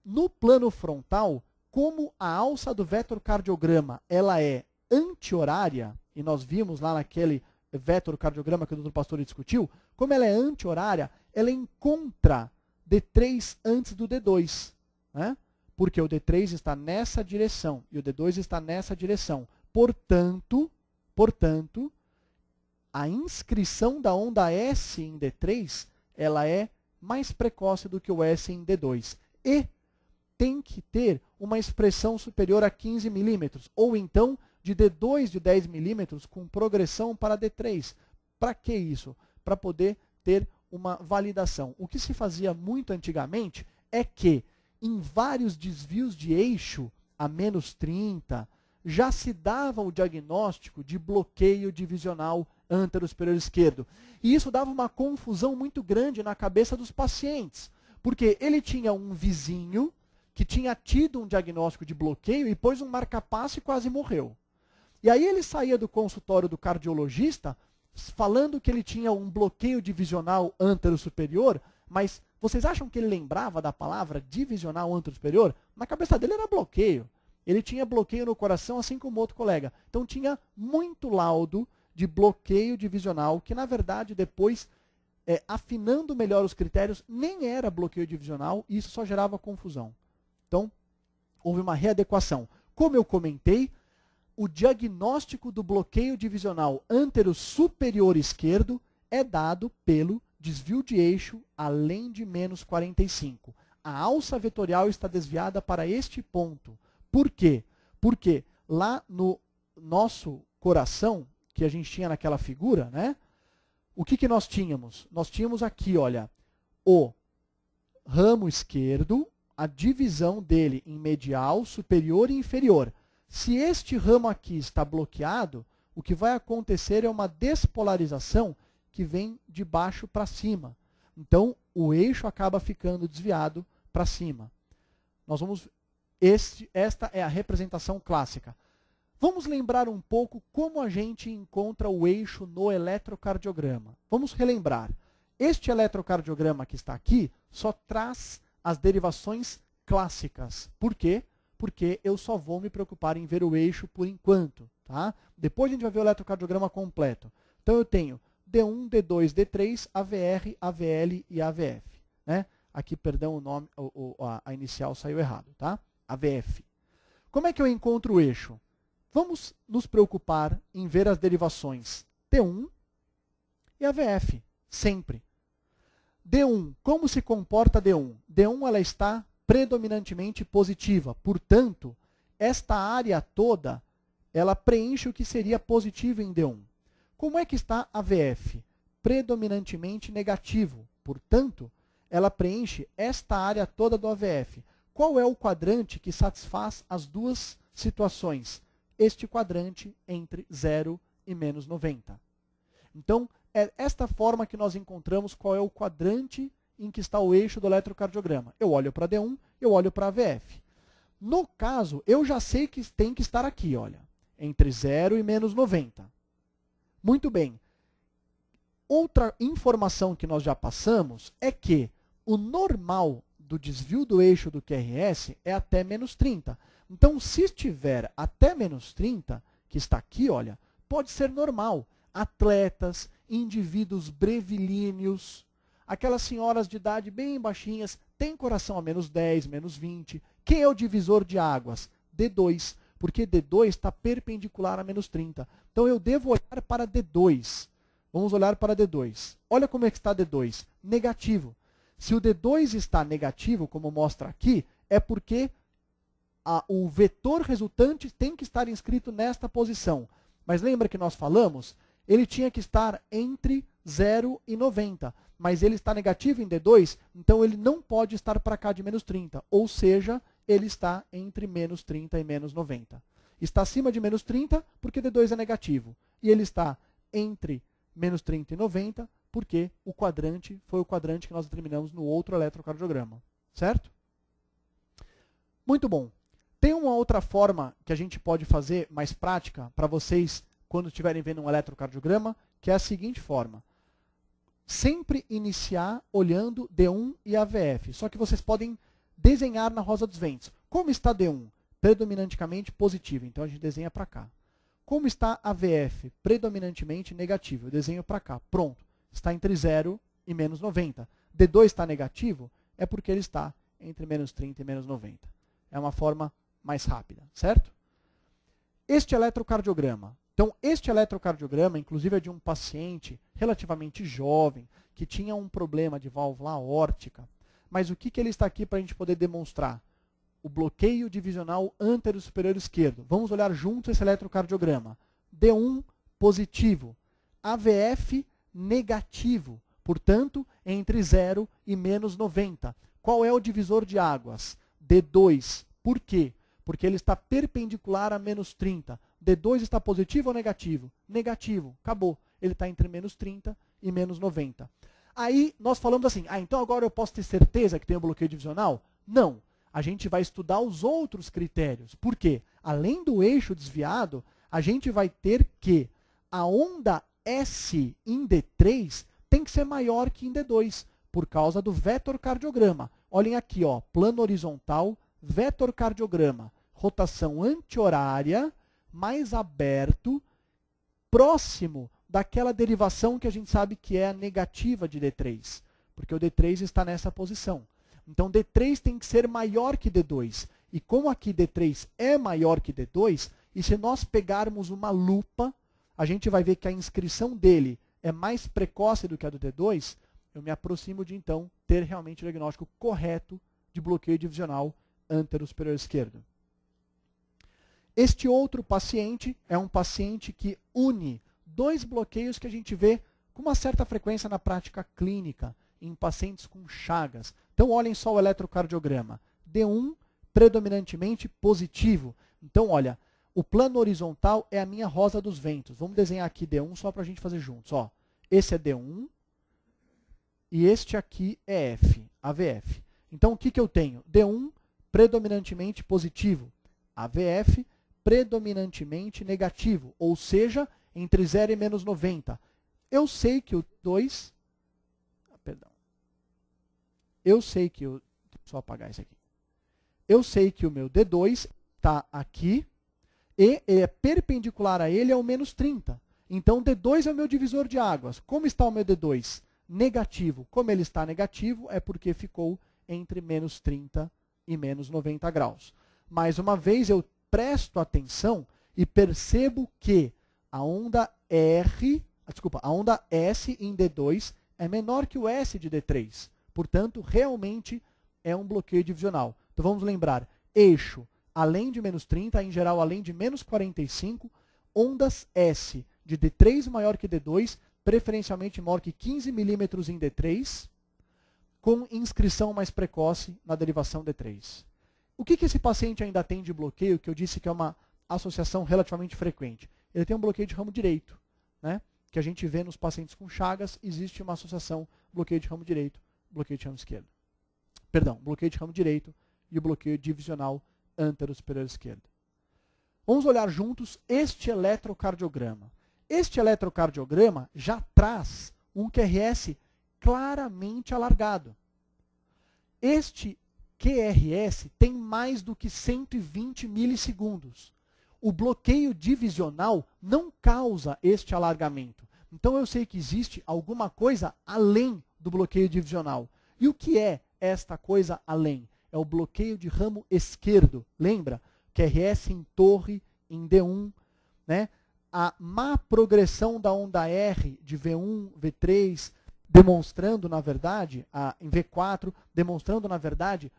no plano frontal, como a alça do vetorcardiograma ela é anti-horária, e nós vimos lá naquele vetorcardiograma que o Dr. Pastore discutiu, como ela é anti-horária, ela encontra D3 antes do D2, né? Porque o D3 está nessa direção e o D2 está nessa direção. Portanto, a inscrição da onda S em D3 ela é mais precoce do que o S em D2. E tem que ter uma expressão superior a 15 milímetros, ou então de D2 de 10 milímetros com progressão para D3. Para que isso? Para poder ter uma validação. O que se fazia muito antigamente é que em vários desvios de eixo a menos 30, já se dava o diagnóstico de bloqueio divisional antero-superior esquerdo. E isso dava uma confusão muito grande na cabeça dos pacientes, porque ele tinha um vizinho que tinha tido um diagnóstico de bloqueio e pôs um marca-passo e quase morreu. E aí ele saía do consultório do cardiologista falando que ele tinha um bloqueio divisional antero-superior, mas vocês acham que ele lembrava da palavra divisional antero-superior? Na cabeça dele era bloqueio. Ele tinha bloqueio no coração, assim como outro colega. Então tinha muito laudo de bloqueio divisional, que na verdade depois, afinando melhor os critérios, nem era bloqueio divisional e isso só gerava confusão. Então, houve uma readequação. Como eu comentei, o diagnóstico do bloqueio divisional antero-superior esquerdo é dado pelo desvio de eixo além de menos 45. A alça vetorial está desviada para este ponto. Por quê? Porque lá no nosso coração, que a gente tinha naquela figura, né? O que nós tínhamos? Nós tínhamos aqui, olha, o ramo esquerdo, a divisão dele em medial, superior e inferior. Se este ramo aqui está bloqueado, o que vai acontecer é uma despolarização que vem de baixo para cima. Então, o eixo acaba ficando desviado para cima. Nós vamos... Esta é a representação clássica. Vamos lembrar um pouco como a gente encontra o eixo no eletrocardiograma. Vamos relembrar. Este eletrocardiograma que está aqui só traz as derivações clássicas. Por quê? Porque eu só vou me preocupar em ver o eixo por enquanto. Tá? Depois a gente vai ver o eletrocardiograma completo. Então eu tenho D1, D2, D3, AVR, AVL e AVF. Né? Aqui, perdão, o nome, a inicial saiu errado. Tá? AVF. Como é que eu encontro o eixo? Vamos nos preocupar em ver as derivações T1 e AVF, sempre. D1, como se comporta D1? D1 ela está predominantemente positiva, portanto, esta área toda, ela preenche o que seria positivo em D1. Como é que está AVF? Predominantemente negativo, portanto, ela preenche esta área toda do AVF. Qual é o quadrante que satisfaz as duas situações? Este quadrante entre 0 e menos 90. Então, é esta forma que nós encontramos qual é o quadrante em que está o eixo do eletrocardiograma. Eu olho para D1, eu olho para AVF. No caso, eu já sei que tem que estar aqui, olha, entre 0 e menos 90. Muito bem. Outra informação que nós já passamos é que o normal do desvio do eixo do QRS é até menos 30. Então, se estiver até menos 30, que está aqui, olha, pode ser normal. Atletas, indivíduos brevilíneos, aquelas senhoras de idade bem baixinhas, têm coração a menos 10, menos 20. Quem é o divisor de águas? D2, porque D2 está perpendicular a menos 30. Então, eu devo olhar para D2. Vamos olhar para D2. Olha como é que está D2. Negativo. Se o D2 está negativo, como mostra aqui, é porque o vetor resultante tem que estar inscrito nesta posição. Mas lembra que nós falamos? Ele tinha que estar entre 0 e 90. Mas ele está negativo em D2, então ele não pode estar para cá de menos 30. Ou seja, ele está entre menos 30 e menos 90. Está acima de menos 30 porque D2 é negativo. e ele está entre menos 30 e 90, porque o quadrante foi o quadrante que nós determinamos no outro eletrocardiograma, certo? Muito bom. Tem uma outra forma que a gente pode fazer mais prática para vocês quando estiverem vendo um eletrocardiograma, que é a seguinte forma. Sempre iniciar olhando D1 e AVF, só que vocês podem desenhar na rosa dos ventos. Como está D1? Predominantemente positivo, então a gente desenha para cá. Como está AVF? Predominantemente negativo, eu desenho para cá. Pronto, está entre 0 e menos 90. D2 está negativo, é porque ele está entre menos 30 e menos 90. É uma forma mais rápida, certo? Este eletrocardiograma. Então, este eletrocardiograma, inclusive, é de um paciente relativamente jovem, que tinha um problema de válvula aórtica. Mas o que ele está aqui para a gente poder demonstrar? O bloqueio divisional antero-superior esquerdo. Vamos olhar juntos esse eletrocardiograma. D1 positivo, AVF negativo, portanto, entre 0 e menos 90. Qual é o divisor de águas? D2. Por quê? Porque ele está perpendicular a menos 30. D2 está positivo ou negativo? Negativo. Acabou. Ele está entre menos 30 e menos 90. Aí nós falamos assim, então agora eu posso ter certeza que tem o bloqueio divisional? Não. A gente vai estudar os outros critérios. Por quê? Além do eixo desviado, a gente vai ter que a onda S em D3 tem que ser maior que em D2, por causa do vetorcardiograma. Olhem aqui, ó, plano horizontal, vetorcardiograma, rotação anti-horária, mais aberto, próximo daquela derivação que a gente sabe que é a negativa de D3, porque o D3 está nessa posição. Então, D3 tem que ser maior que D2. E como aqui D3 é maior que D2, e se nós pegarmos uma lupa, a gente vai ver que a inscrição dele é mais precoce do que a do D2, eu me aproximo de, então, ter realmente o diagnóstico correto de bloqueio divisional antero-superior esquerdo. Este outro paciente é um paciente que une dois bloqueios que a gente vê com uma certa frequência na prática clínica, em pacientes com chagas. Então, olhem só o eletrocardiograma. D1, predominantemente positivo. Então, olha, o plano horizontal é a minha rosa dos ventos. Vamos desenhar aqui D1 só para a gente fazer juntos. Ó, esse é D1 e este aqui é F, AVF. Então, o que eu tenho? D1, predominantemente positivo. AVF, predominantemente negativo. Ou seja, entre 0 e menos 90. Eu sei que o 2... Eu sei que o... Só apagar isso aqui. Eu sei que o meu D2 está aqui e ele é perpendicular a ele ao menos 30. Então, D2 é o meu divisor de águas. Como está o meu D2? Negativo. Como ele está negativo, é porque ficou entre menos 30 e menos 90 graus. Mais uma vez, eu presto atenção e percebo que a onda a onda S em D2 é menor que o S de D3. Portanto, realmente é um bloqueio divisional. Então, vamos lembrar, eixo além de menos 30, em geral além de menos 45, ondas S de D3 maior que D2, preferencialmente maior que 15 milímetros em D3, com inscrição mais precoce na derivação D3. O que esse paciente ainda tem de bloqueio, que eu disse que é uma associação relativamente frequente? Ele tem um bloqueio de ramo direito, né? Que a gente vê nos pacientes com chagas, existe uma associação bloqueio de ramo direito, bloqueio de ramo esquerdo. Perdão, bloqueio de ramo direito e o bloqueio divisional antero-superior esquerdo. Vamos olhar juntos este eletrocardiograma. Este eletrocardiograma já traz um QRS claramente alargado. Este QRS tem mais do que 120 milissegundos. O bloqueio divisional não causa este alargamento. Então eu sei que existe alguma coisa além do bloqueio divisional. E o que é esta coisa além? É o bloqueio de ramo esquerdo. Lembra? QRS em torre, em D1. Né? A má progressão da onda R de V1, V3, demonstrando, na verdade, em V4, demonstrando, na verdade,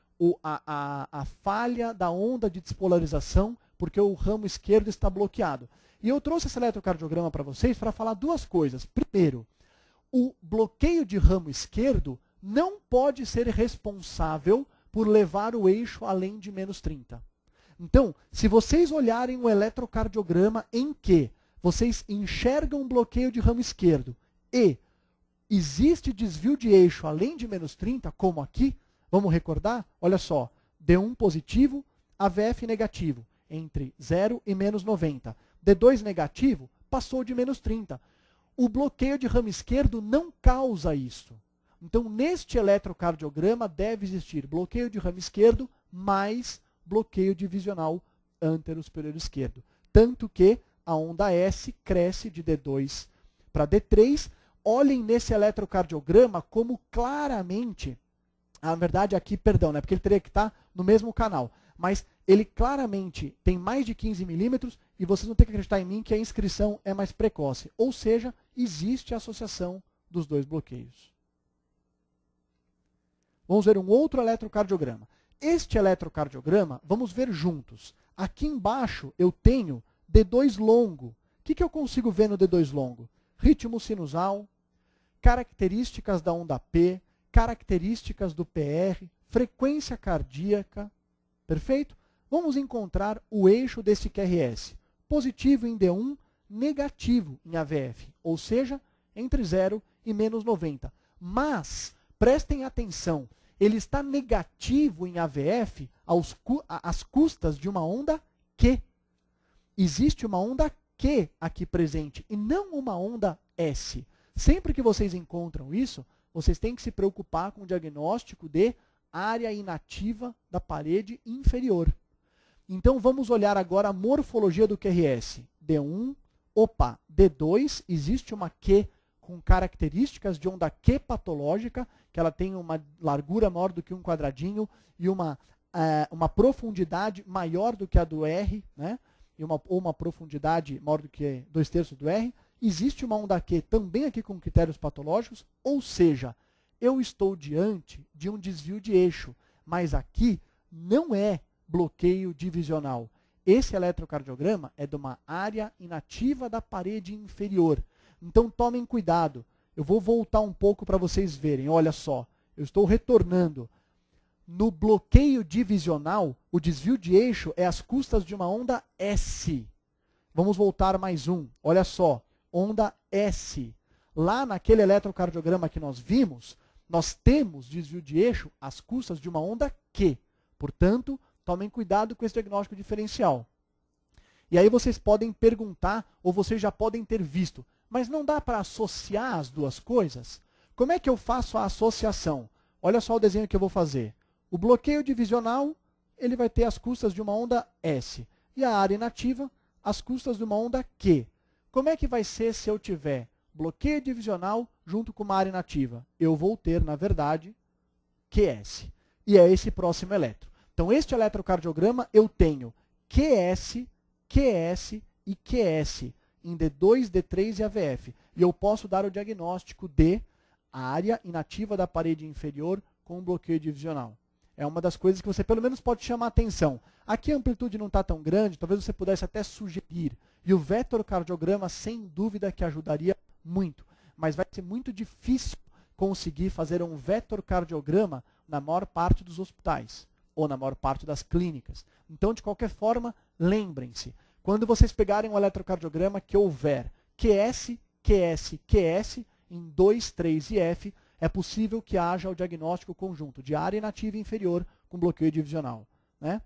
a falha da onda de despolarização, porque o ramo esquerdo está bloqueado. E eu trouxe esse eletrocardiograma para vocês para falar duas coisas. Primeiro, o bloqueio de ramo esquerdo não pode ser responsável por levar o eixo além de menos 30. Então, se vocês olharem o eletrocardiograma em que vocês enxergam um bloqueio de ramo esquerdo e existe desvio de eixo além de menos 30, como aqui, vamos recordar? Olha só, D1 positivo, AVF negativo, entre 0 e menos 90. D2 negativo, passou de menos 30. O bloqueio de ramo esquerdo não causa isso. Então, neste eletrocardiograma deve existir bloqueio de ramo esquerdo mais bloqueio divisional antero-superior esquerdo. Tanto que a onda S cresce de D2 para D3. Olhem nesse eletrocardiograma como claramente, na verdade aqui, perdão, né, porque ele teria que estar no mesmo canal, mas ele claramente tem mais de 15 milímetros e vocês vão ter que acreditar em mim que a inscrição é mais precoce. Ou seja, existe a associação dos dois bloqueios. Vamos ver um outro eletrocardiograma. Este eletrocardiograma, vamos ver juntos. Aqui embaixo eu tenho D2 longo. O que eu consigo ver no D2 longo? Ritmo sinusal, características da onda P, características do PR, frequência cardíaca. Perfeito? Vamos encontrar o eixo desse QRS. Positivo em D1, negativo em AVF. Ou seja, entre 0 e menos 90. Mas, prestem atenção, ele está negativo em AVF às custas de uma onda Q. Existe uma onda Q aqui presente e não uma onda S. Sempre que vocês encontram isso, vocês têm que se preocupar com o diagnóstico de área inativa da parede inferior. Então vamos olhar agora a morfologia do QRS. D1, opa, D2, existe uma Q com características de onda Q patológica, que ela tem uma largura maior do que um quadradinho e uma profundidade maior do que a do R, né? Ou uma profundidade maior do que 2/3 do R. Existe uma onda Q também aqui com critérios patológicos, ou seja, eu estou diante de um desvio de eixo, mas aqui não é bloqueio divisional. Esse eletrocardiograma é de uma área inativa da parede inferior. Então tomem cuidado. Eu vou voltar um pouco para vocês verem. Olha só, eu estou retornando. No bloqueio divisional, o desvio de eixo é às custas de uma onda S. Vamos voltar mais um. Olha só, onda S. Lá naquele eletrocardiograma que nós vimos, nós temos desvio de eixo às custas de uma onda Q. Portanto, tomem cuidado com esse diagnóstico diferencial. E aí vocês podem perguntar, ou vocês já podem ter visto, mas não dá para associar as duas coisas? Como é que eu faço a associação? Olha só o desenho que eu vou fazer. O bloqueio divisional, ele vai ter as custas de uma onda S. E a área inativa, as custas de uma onda Q. Como é que vai ser se eu tiver bloqueio divisional junto com uma área inativa? Eu vou ter, na verdade, QS. E é esse próximo eletro. Então, este eletrocardiograma, eu tenho QS, QS e QS em D2, D3 e AVF. E eu posso dar o diagnóstico de área inativa da parede inferior com bloqueio divisional. É uma das coisas que você pelo menos pode chamar a atenção. Aqui a amplitude não está tão grande, talvez você pudesse até sugerir. E o vetorcardiograma, sem dúvida, que ajudaria muito. Mas vai ser muito difícil conseguir fazer um vetorcardiograma na maior parte dos hospitais, ou na maior parte das clínicas. Então, de qualquer forma, lembrem-se, quando vocês pegarem um eletrocardiograma que houver QS, QS, QS, em 2, 3 e F, é possível que haja o diagnóstico conjunto de área inativa inferior com bloqueio divisional. Né?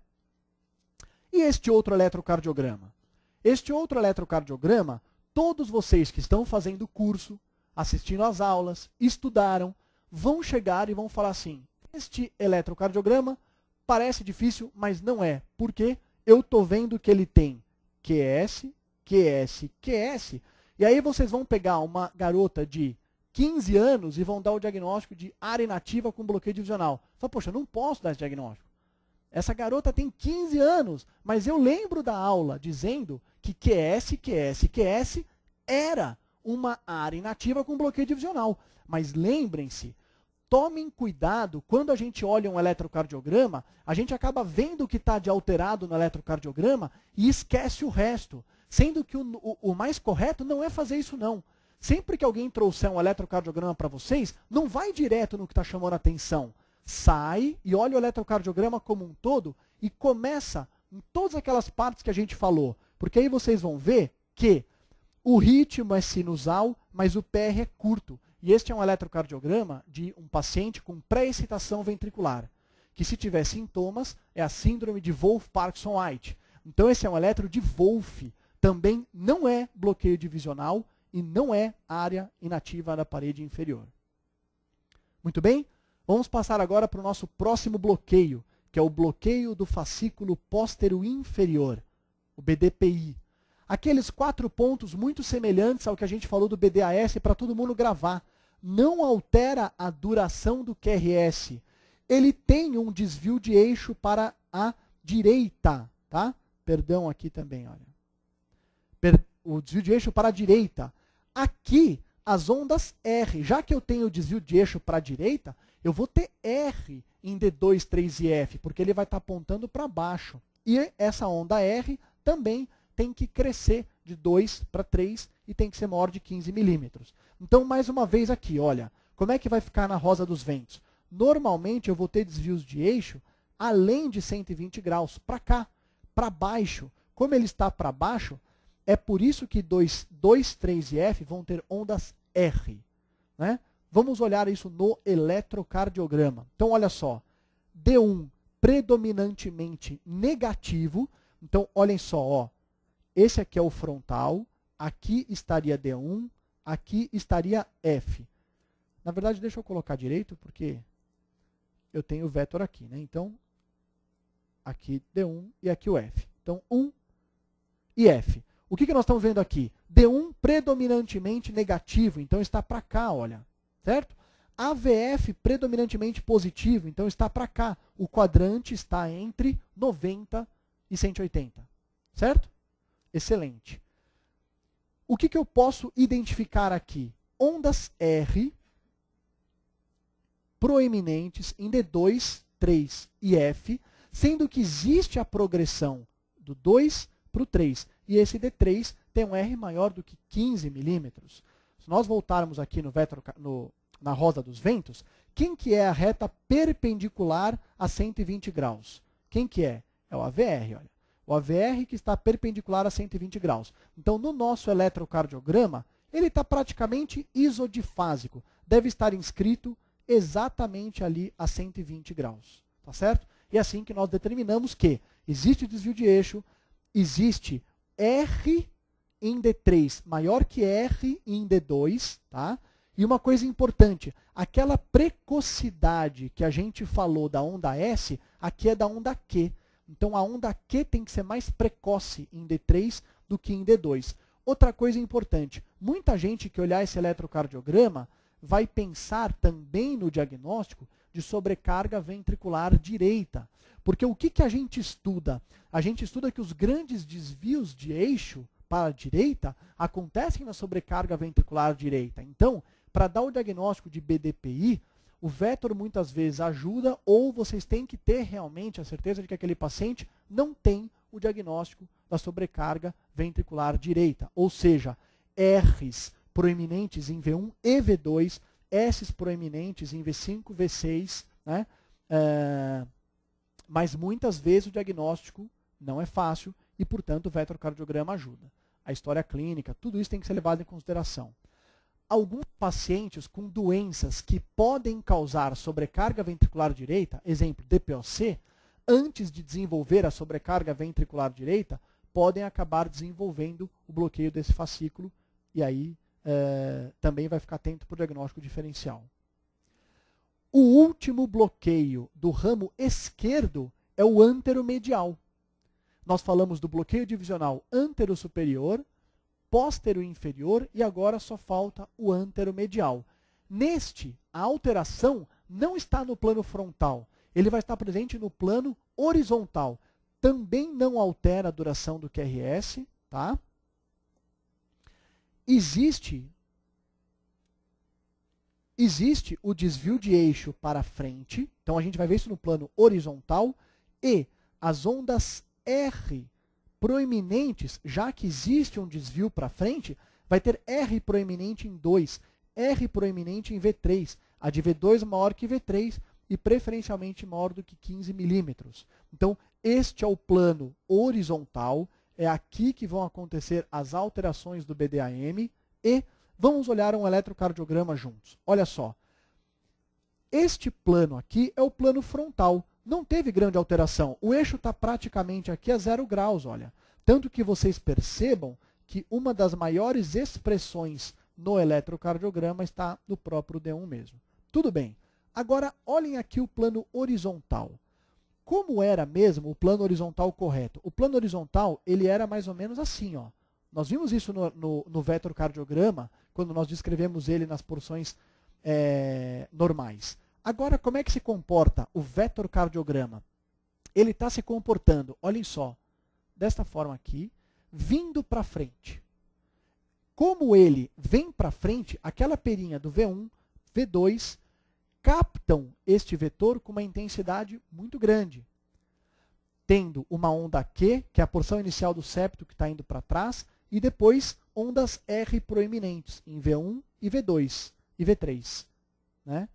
E este outro eletrocardiograma? Este outro eletrocardiograma, todos vocês que estão fazendo o curso, assistindo às aulas, estudaram, vão chegar e vão falar assim, este eletrocardiograma parece difícil, mas não é. Porque eu estou vendo que ele tem QS, QS, QS. E aí vocês vão pegar uma garota de 15 anos e vão dar o diagnóstico de área inativa com bloqueio divisional. Fala, poxa, eu não posso dar esse diagnóstico. Essa garota tem 15 anos, mas eu lembro da aula dizendo que QS, QS, QS era uma área inativa com bloqueio divisional. Mas lembrem-se, tomem cuidado, quando a gente olha um eletrocardiograma, a gente acaba vendo o que está de alterado no eletrocardiograma e esquece o resto. Sendo que o mais correto não é fazer isso não. Sempre que alguém trouxer um eletrocardiograma para vocês, não vai direto no que está chamando a atenção. Sai e olha o eletrocardiograma como um todo e começa em todas aquelas partes que a gente falou. Porque aí vocês vão ver que O ritmo é sinusal, mas o PR é curto. E este é um eletrocardiograma de um paciente com pré-excitação ventricular, que se tiver sintomas é a síndrome de Wolff-Parkinson-White. Então esse é um eletro de Wolff. Também não é bloqueio divisional e não é área inativa da parede inferior. Muito bem? Vamos passar agora para o nosso próximo bloqueio, que é o bloqueio do fascículo póstero inferior, o BDPI. Aqueles 4 pontos muito semelhantes ao que a gente falou do BDAS para todo mundo gravar. Não altera a duração do QRS. Ele tem um desvio de eixo para a direita, tá? Perdão aqui também, olha. O desvio de eixo para a direita. Aqui, as ondas R. Já que eu tenho o desvio de eixo para a direita, eu vou ter R em D2, 3 e F, porque ele vai estar apontando para baixo. E essa onda R também tem que crescer de 2 para 3 e tem que ser maior de 15 milímetros. Então, mais uma vez aqui, olha, como é que vai ficar na rosa dos ventos? Normalmente eu vou ter desvios de eixo além de 120 graus, para cá, para baixo. Como ele está para baixo, é por isso que 2, 3 e F vão ter ondas R. Né? Vamos olhar isso no eletrocardiograma. Então, olha só, D1 predominantemente negativo. Então, olhem só, ó, esse aqui é o frontal, aqui estaria D1, aqui estaria F. Na verdade, deixa eu colocar direito, porque eu tenho o vetor aqui, né? Então, aqui D1 e aqui o F. Então, 1 e F. O que nós estamos vendo aqui? D1 predominantemente negativo, então está para cá, olha. Certo? AVF predominantemente positivo, então está para cá. O quadrante está entre 90 e 180. Certo? Excelente. O que eu posso identificar aqui? Ondas R proeminentes em D2, 3 e F, sendo que existe a progressão do 2 para o 3. E esse D3 tem um R maior do que 15 milímetros. Se nós voltarmos aqui na rosa dos ventos, quem que é a reta perpendicular a 120 graus? Quem que é? É o AVR, olha. O AVR que está perpendicular a 120 graus. Então, no nosso eletrocardiograma, ele está praticamente isodifásico. Deve estar inscrito exatamente ali a 120 graus. Tá certo? E é assim que nós determinamos que existe desvio de eixo, existe R em D3 maior que R em D2, tá? E uma coisa importante, aquela precocidade que a gente falou da onda S, aqui é da onda Q. Então, a onda Q tem que ser mais precoce em D3 do que em D2. Outra coisa importante, muita gente que olhar esse eletrocardiograma vai pensar também no diagnóstico de sobrecarga ventricular direita. Porque o que a gente estuda? A gente estuda que os grandes desvios de eixo para a direita acontecem na sobrecarga ventricular direita. Então, para dar o diagnóstico de BDPI, o vetor muitas vezes ajuda, ou vocês têm que ter realmente a certeza de que aquele paciente não tem o diagnóstico da sobrecarga ventricular direita. Ou seja, R's proeminentes em V1 e V2, S's proeminentes em V5, V6, né? Mas muitas vezes o diagnóstico não é fácil e, portanto, o vetrocardiograma ajuda. A história clínica, tudo isso tem que ser levado em consideração. Alguns pacientes com doenças que podem causar sobrecarga ventricular direita, exemplo, DPOC, antes de desenvolver a sobrecarga ventricular direita, podem acabar desenvolvendo o bloqueio desse fascículo e aí também vai ficar atento para o diagnóstico diferencial. O último bloqueio do ramo esquerdo é o anteromedial. Nós falamos do bloqueio divisional antero-superior, póstero-inferior e agora só falta o anteromedial. Neste, a alteração não está no plano frontal, ele vai estar presente no plano horizontal. Também não altera a duração do QRS, tá? Existe o desvio de eixo para frente, então a gente vai ver isso no plano horizontal, e as ondas R proeminentes, já que existe um desvio para frente, vai ter R proeminente em 2, R proeminente em V3, a de V2 maior que V3 e preferencialmente maior do que 15 milímetros. Então, este é o plano horizontal, É aqui que vão acontecer as alterações do BDAM e vamos olhar um eletrocardiograma juntos. Olha só. Este plano aqui é o plano frontal. Não teve grande alteração. O eixo está praticamente aqui a 0 graus, olha. Tanto que vocês percebam que uma das maiores expressões no eletrocardiograma está no próprio D1 mesmo. Tudo bem. Agora, olhem aqui o plano horizontal. Como era mesmo o plano horizontal correto? O plano horizontal, ele era mais ou menos assim, ó. Nós vimos isso no vetrocardiograma, quando nós descrevemos ele nas porções normais. Agora, como é que se comporta o vetrocardiograma? Ele está se comportando, olhem só, desta forma aqui, vindo para frente. Como ele vem para frente, aquela perinha do V1, V2, captam este vetor com uma intensidade muito grande, tendo uma onda Q, que é a porção inicial do septo que está indo para trás, e depois ondas R proeminentes, em V1 e V2 e V3. Né?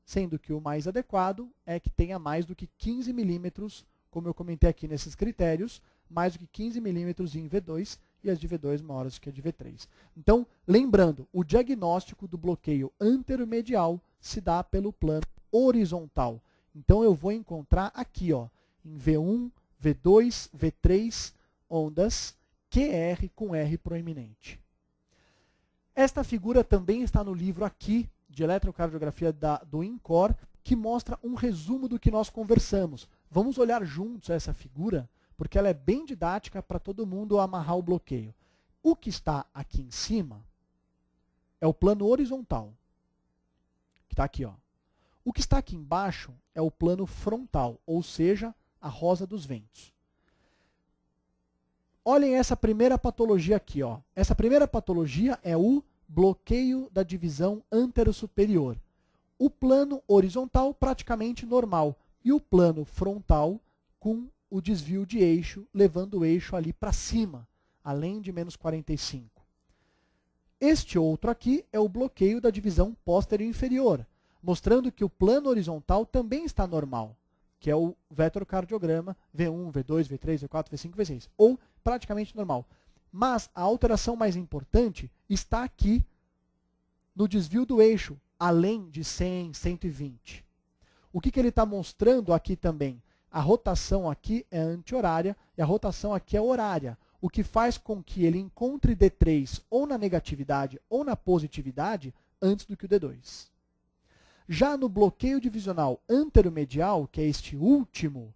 Sendo que o mais adequado é que tenha mais do que 15 milímetros, como eu comentei aqui nesses critérios, mais do que 15 milímetros em V2 e as de V2 maiores que a de V3. Então, lembrando, o diagnóstico do bloqueio anteromedial se dá pelo plano horizontal. Então, eu vou encontrar aqui, ó, em V1, V2, V3, ondas QR com R proeminente. Esta figura também está no livro aqui, de eletrocardiografia do INCOR, que mostra um resumo do que nós conversamos. Vamos olhar juntos essa figura, porque ela é bem didática para todo mundo amarrar o bloqueio. O que está aqui em cima é o plano horizontal, que está aqui, ó. O que está aqui embaixo é o plano frontal, ou seja, a rosa dos ventos. Olhem essa primeira patologia aqui, ó. Essa primeira patologia é o bloqueio da divisão antero-superior. O plano horizontal praticamente normal e o plano frontal com o desvio de eixo, levando o eixo ali para cima, além de menos 45. Este outro aqui é o bloqueio da divisão posterior-inferior, mostrando que o plano horizontal também está normal, que é o vetrocardiograma V1, V2, V3, V4, V5, V6, ou praticamente normal. Mas a alteração mais importante está aqui no desvio do eixo, além de 100, 120. O que ele está mostrando aqui também? A rotação aqui é anti-horária e a rotação aqui é horária, o que faz com que ele encontre D3 ou na negatividade ou na positividade antes do que o D2. Já no bloqueio divisional anteromedial, que é este último,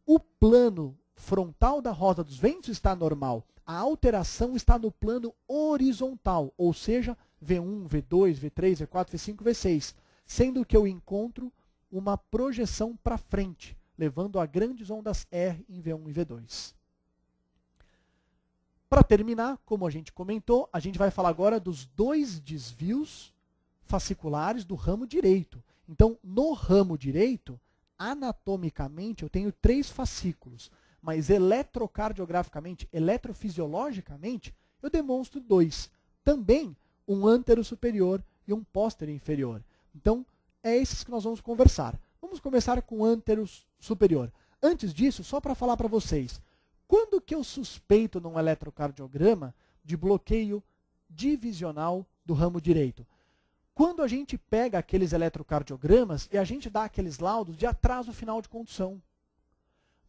o plano frontal da rosa dos ventos está normal. A alteração está no plano horizontal, ou seja, V1, V2, V3, V4, V5, V6, sendo que eu encontro uma projeção para frente, levando a grandes ondas R em V1 e V2. Para terminar, como a gente comentou, a gente vai falar agora dos dois desvios fasciculares do ramo direito. Então, no ramo direito, anatomicamente, eu tenho 3 fascículos, mas eletrocardiograficamente, eletrofisiologicamente, eu demonstro 2. Também um antero superior e um póstero inferior. Então, é esses que nós vamos conversar. Vamos começar com o antero superior. Antes disso, só para falar para vocês, quando que eu suspeito num eletrocardiograma de bloqueio divisional do ramo direito? Quando a gente pega aqueles eletrocardiogramas e a gente dá aqueles laudos de atraso final de condução.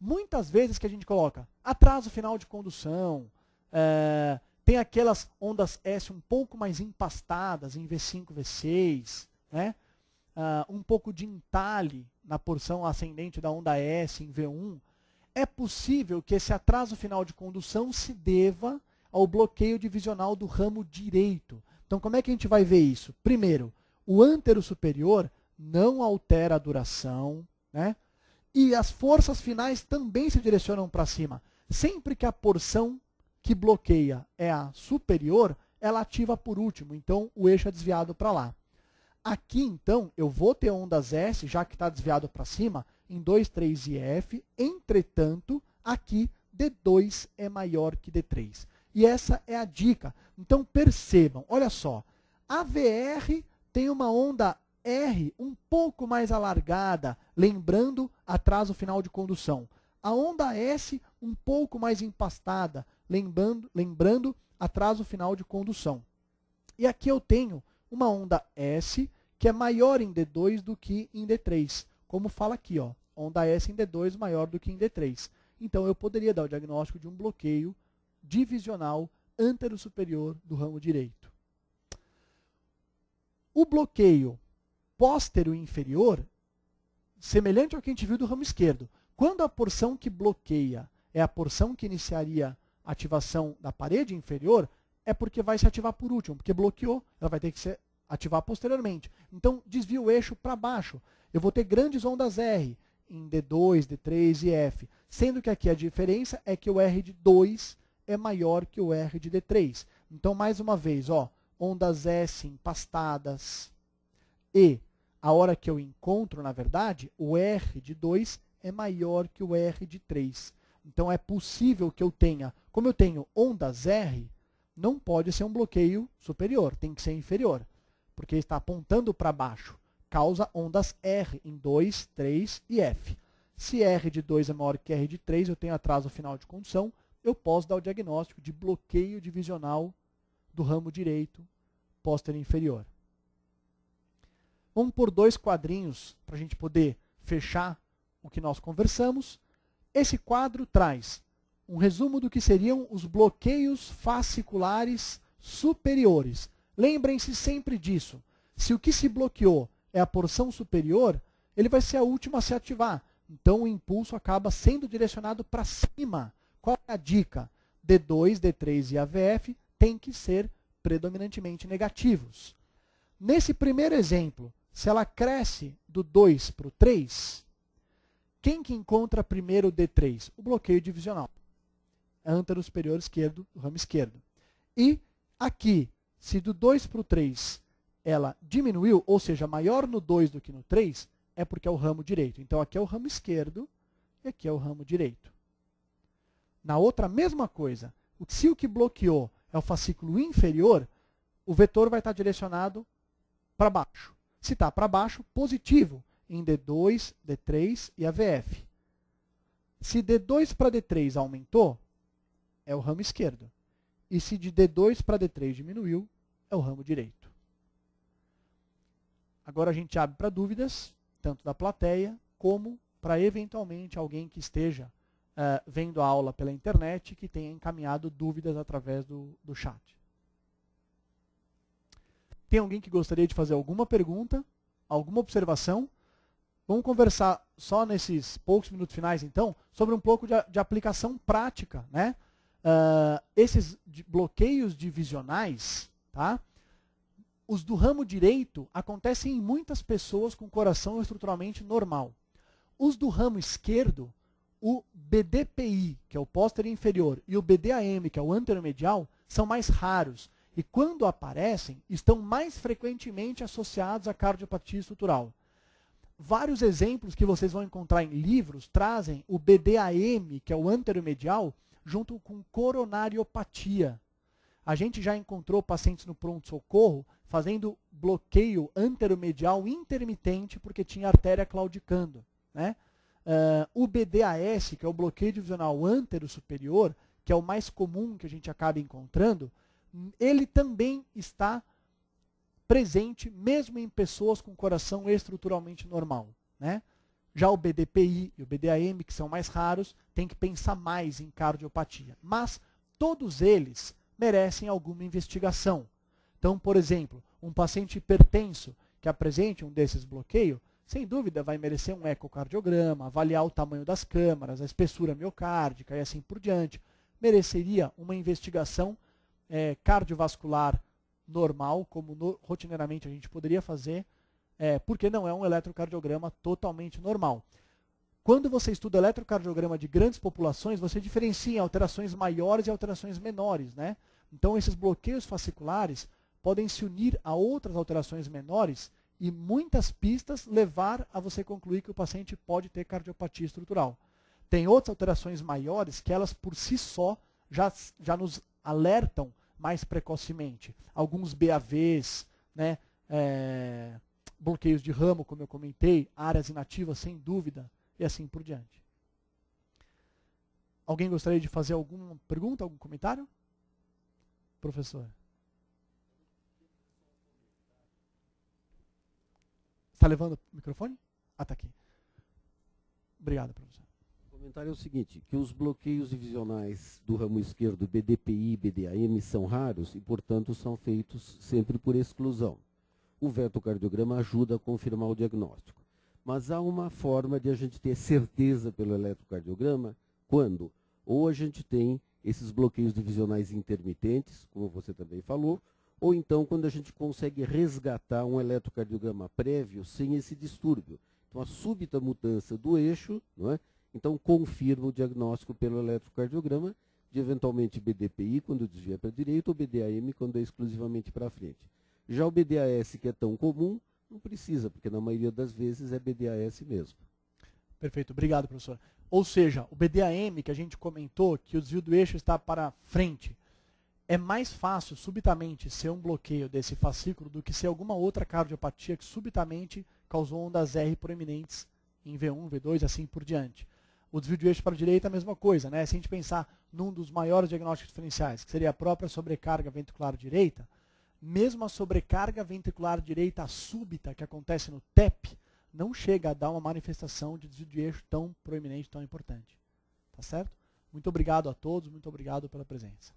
Muitas vezes que a gente coloca atraso final de condução, tem aquelas ondas S um pouco mais empastadas em V5, V6, né? Um pouco de entalhe na porção ascendente da onda S em V1. É possível que esse atraso final de condução se deva ao bloqueio divisional do ramo direito. Então, como é que a gente vai ver isso? Primeiro, o antero superior não altera a duração, né? E as forças finais também se direcionam para cima. Sempre que a porção que bloqueia é a superior, ela ativa por último. Então, o eixo é desviado para lá. Aqui, então, eu vou ter ondas S, já que está desviado para cima, em 2, 3 e F. Entretanto, aqui, D2 é maior que D3. E essa é a dica. Então, percebam, olha só. A VR tem uma onda R um pouco mais alargada, lembrando atraso final de condução. A onda S um pouco mais empastada, lembrando atraso final de condução. E aqui eu tenho uma onda S que é maior em D2 do que em D3. Como fala aqui, ó, onda S em D2 maior do que em D3. Então eu poderia dar o diagnóstico de um bloqueio divisional antero-superior do ramo direito. O bloqueio póstero-inferior, semelhante ao que a gente viu do ramo esquerdo. Quando a porção que bloqueia é a porção que iniciaria a ativação da parede inferior, é porque vai se ativar por último, porque bloqueou, ela vai ter que se ativar posteriormente. Então, desvia o eixo para baixo. Eu vou ter grandes ondas R em D2, D3 e F, sendo que aqui a diferença é que o R de 2 é maior que o R de D3. Então, mais uma vez, ó, ondas S empastadas e a hora que eu encontro, na verdade, o R de 2 é maior que o R de 3. Então, é possível que eu tenha, como eu tenho ondas R, não pode ser um bloqueio superior, tem que ser inferior, porque está apontando para baixo. Causa ondas R em 2, 3 e F. Se R de 2 é maior que R de 3, eu tenho atraso final de condução, eu posso dar o diagnóstico de bloqueio divisional do ramo direito póstero inferior. Vamos por 2 quadrinhos para a gente poder fechar o que nós conversamos. Esse quadro traz um resumo do que seriam os bloqueios fasciculares superiores. Lembrem-se sempre disso. Se o que se bloqueou é a porção superior, ele vai ser a última a se ativar. Então o impulso acaba sendo direcionado para cima. Qual é a dica? D2, D3 e AVF têm que ser predominantemente negativos. Nesse primeiro exemplo, se ela cresce do 2 para o 3, quem que encontra primeiro o D3? O bloqueio divisional. Antero superior esquerdo do ramo esquerdo. E aqui, se do 2 para o 3 ela diminuiu, ou seja, maior no 2 do que no 3, é porque é o ramo direito. Então aqui é o ramo esquerdo e aqui é o ramo direito. Na outra, mesma coisa. Se o que bloqueou é o fascículo inferior, o vetor vai estar direcionado para baixo. Se está para baixo, positivo em D2, D3 e AVF. Se D2 para D3 aumentou, é o ramo esquerdo. E se de D2 para D3 diminuiu, é o ramo direito. Agora a gente abre para dúvidas, tanto da plateia, como para eventualmente alguém que esteja vendo a aula pela internet, que tenha encaminhado dúvidas através do chat. Tem alguém que gostaria de fazer alguma pergunta, alguma observação? Vamos conversar só nesses poucos minutos finais, então, sobre um pouco de aplicação prática, né? Esses bloqueios divisionais, tá? Os do ramo direito acontecem em muitas pessoas com coração estruturalmente normal. Os do ramo esquerdo, o BDPI, que é o póstero inferior, e o BDAM, que é o anteromedial, são mais raros. E quando aparecem, estão mais frequentemente associados à cardiopatia estrutural. Vários exemplos que vocês vão encontrar em livros trazem o BDAM, que é o anteromedial, junto com coronariopatia. A gente já encontrou pacientes no pronto-socorro fazendo bloqueio anteromedial intermitente porque tinha artéria claudicando, né? O BDAS, que é o bloqueio divisional antero-superior, que é o mais comum que a gente acaba encontrando, ele também está presente mesmo em pessoas com coração estruturalmente normal, né? Já o BDPI e o BDAM, que são mais raros, tem que pensar mais em cardiopatia. Mas todos eles merecem alguma investigação. Então, por exemplo, um paciente hipertenso que apresente um desses bloqueios, sem dúvida vai merecer um ecocardiograma, avaliar o tamanho das câmaras, a espessura miocárdica e assim por diante. Mereceria uma investigação cardiovascular normal, como rotineiramente a gente poderia fazer, porque não é um eletrocardiograma totalmente normal. Quando você estuda eletrocardiograma de grandes populações, você diferencia em alterações maiores e alterações menores, né? Então, esses bloqueios fasciculares podem se unir a outras alterações menores e muitas pistas levar a você concluir que o paciente pode ter cardiopatia estrutural. Tem outras alterações maiores que elas por si só já nos alertam mais precocemente. Alguns BAVs, né, bloqueios de ramo, como eu comentei, áreas inativas sem dúvida, e assim por diante. Alguém gostaria de fazer alguma pergunta, algum comentário? Professor. Está levando o microfone? Ah, está aqui. Obrigado, professor. O comentário é o seguinte, que os bloqueios divisionais do ramo esquerdo BDPI e BDAM são raros e, portanto, são feitos sempre por exclusão. O vetocardiograma ajuda a confirmar o diagnóstico. Mas há uma forma de a gente ter certeza pelo eletrocardiograma quando ou a gente tem esses bloqueios divisionais intermitentes, como você também falou, ou então quando a gente consegue resgatar um eletrocardiograma prévio sem esse distúrbio. Então, a súbita mudança do eixo, não é? Então, confirma o diagnóstico pelo eletrocardiograma de, eventualmente, BDPI, quando desvia para a direita, ou BDAM, quando é exclusivamente para frente. Já o BDAS, que é tão comum, não precisa, porque na maioria das vezes é BDAS mesmo. Perfeito, obrigado, professor. Ou seja, o BDAM, que a gente comentou, que o desvio do eixo está para frente, é mais fácil, subitamente, ser um bloqueio desse fascículo do que ser alguma outra cardiopatia que subitamente causou ondas R proeminentes em V1, V2, assim por diante. O desvio de eixo para a direita é a mesma coisa, né? Se a gente pensar num dos maiores diagnósticos diferenciais, que seria a própria sobrecarga ventricular direita, mesmo a sobrecarga ventricular direita súbita que acontece no TEP, não chega a dar uma manifestação de desvio de eixo tão proeminente, tão importante. Tá certo? Muito obrigado a todos, muito obrigado pela presença.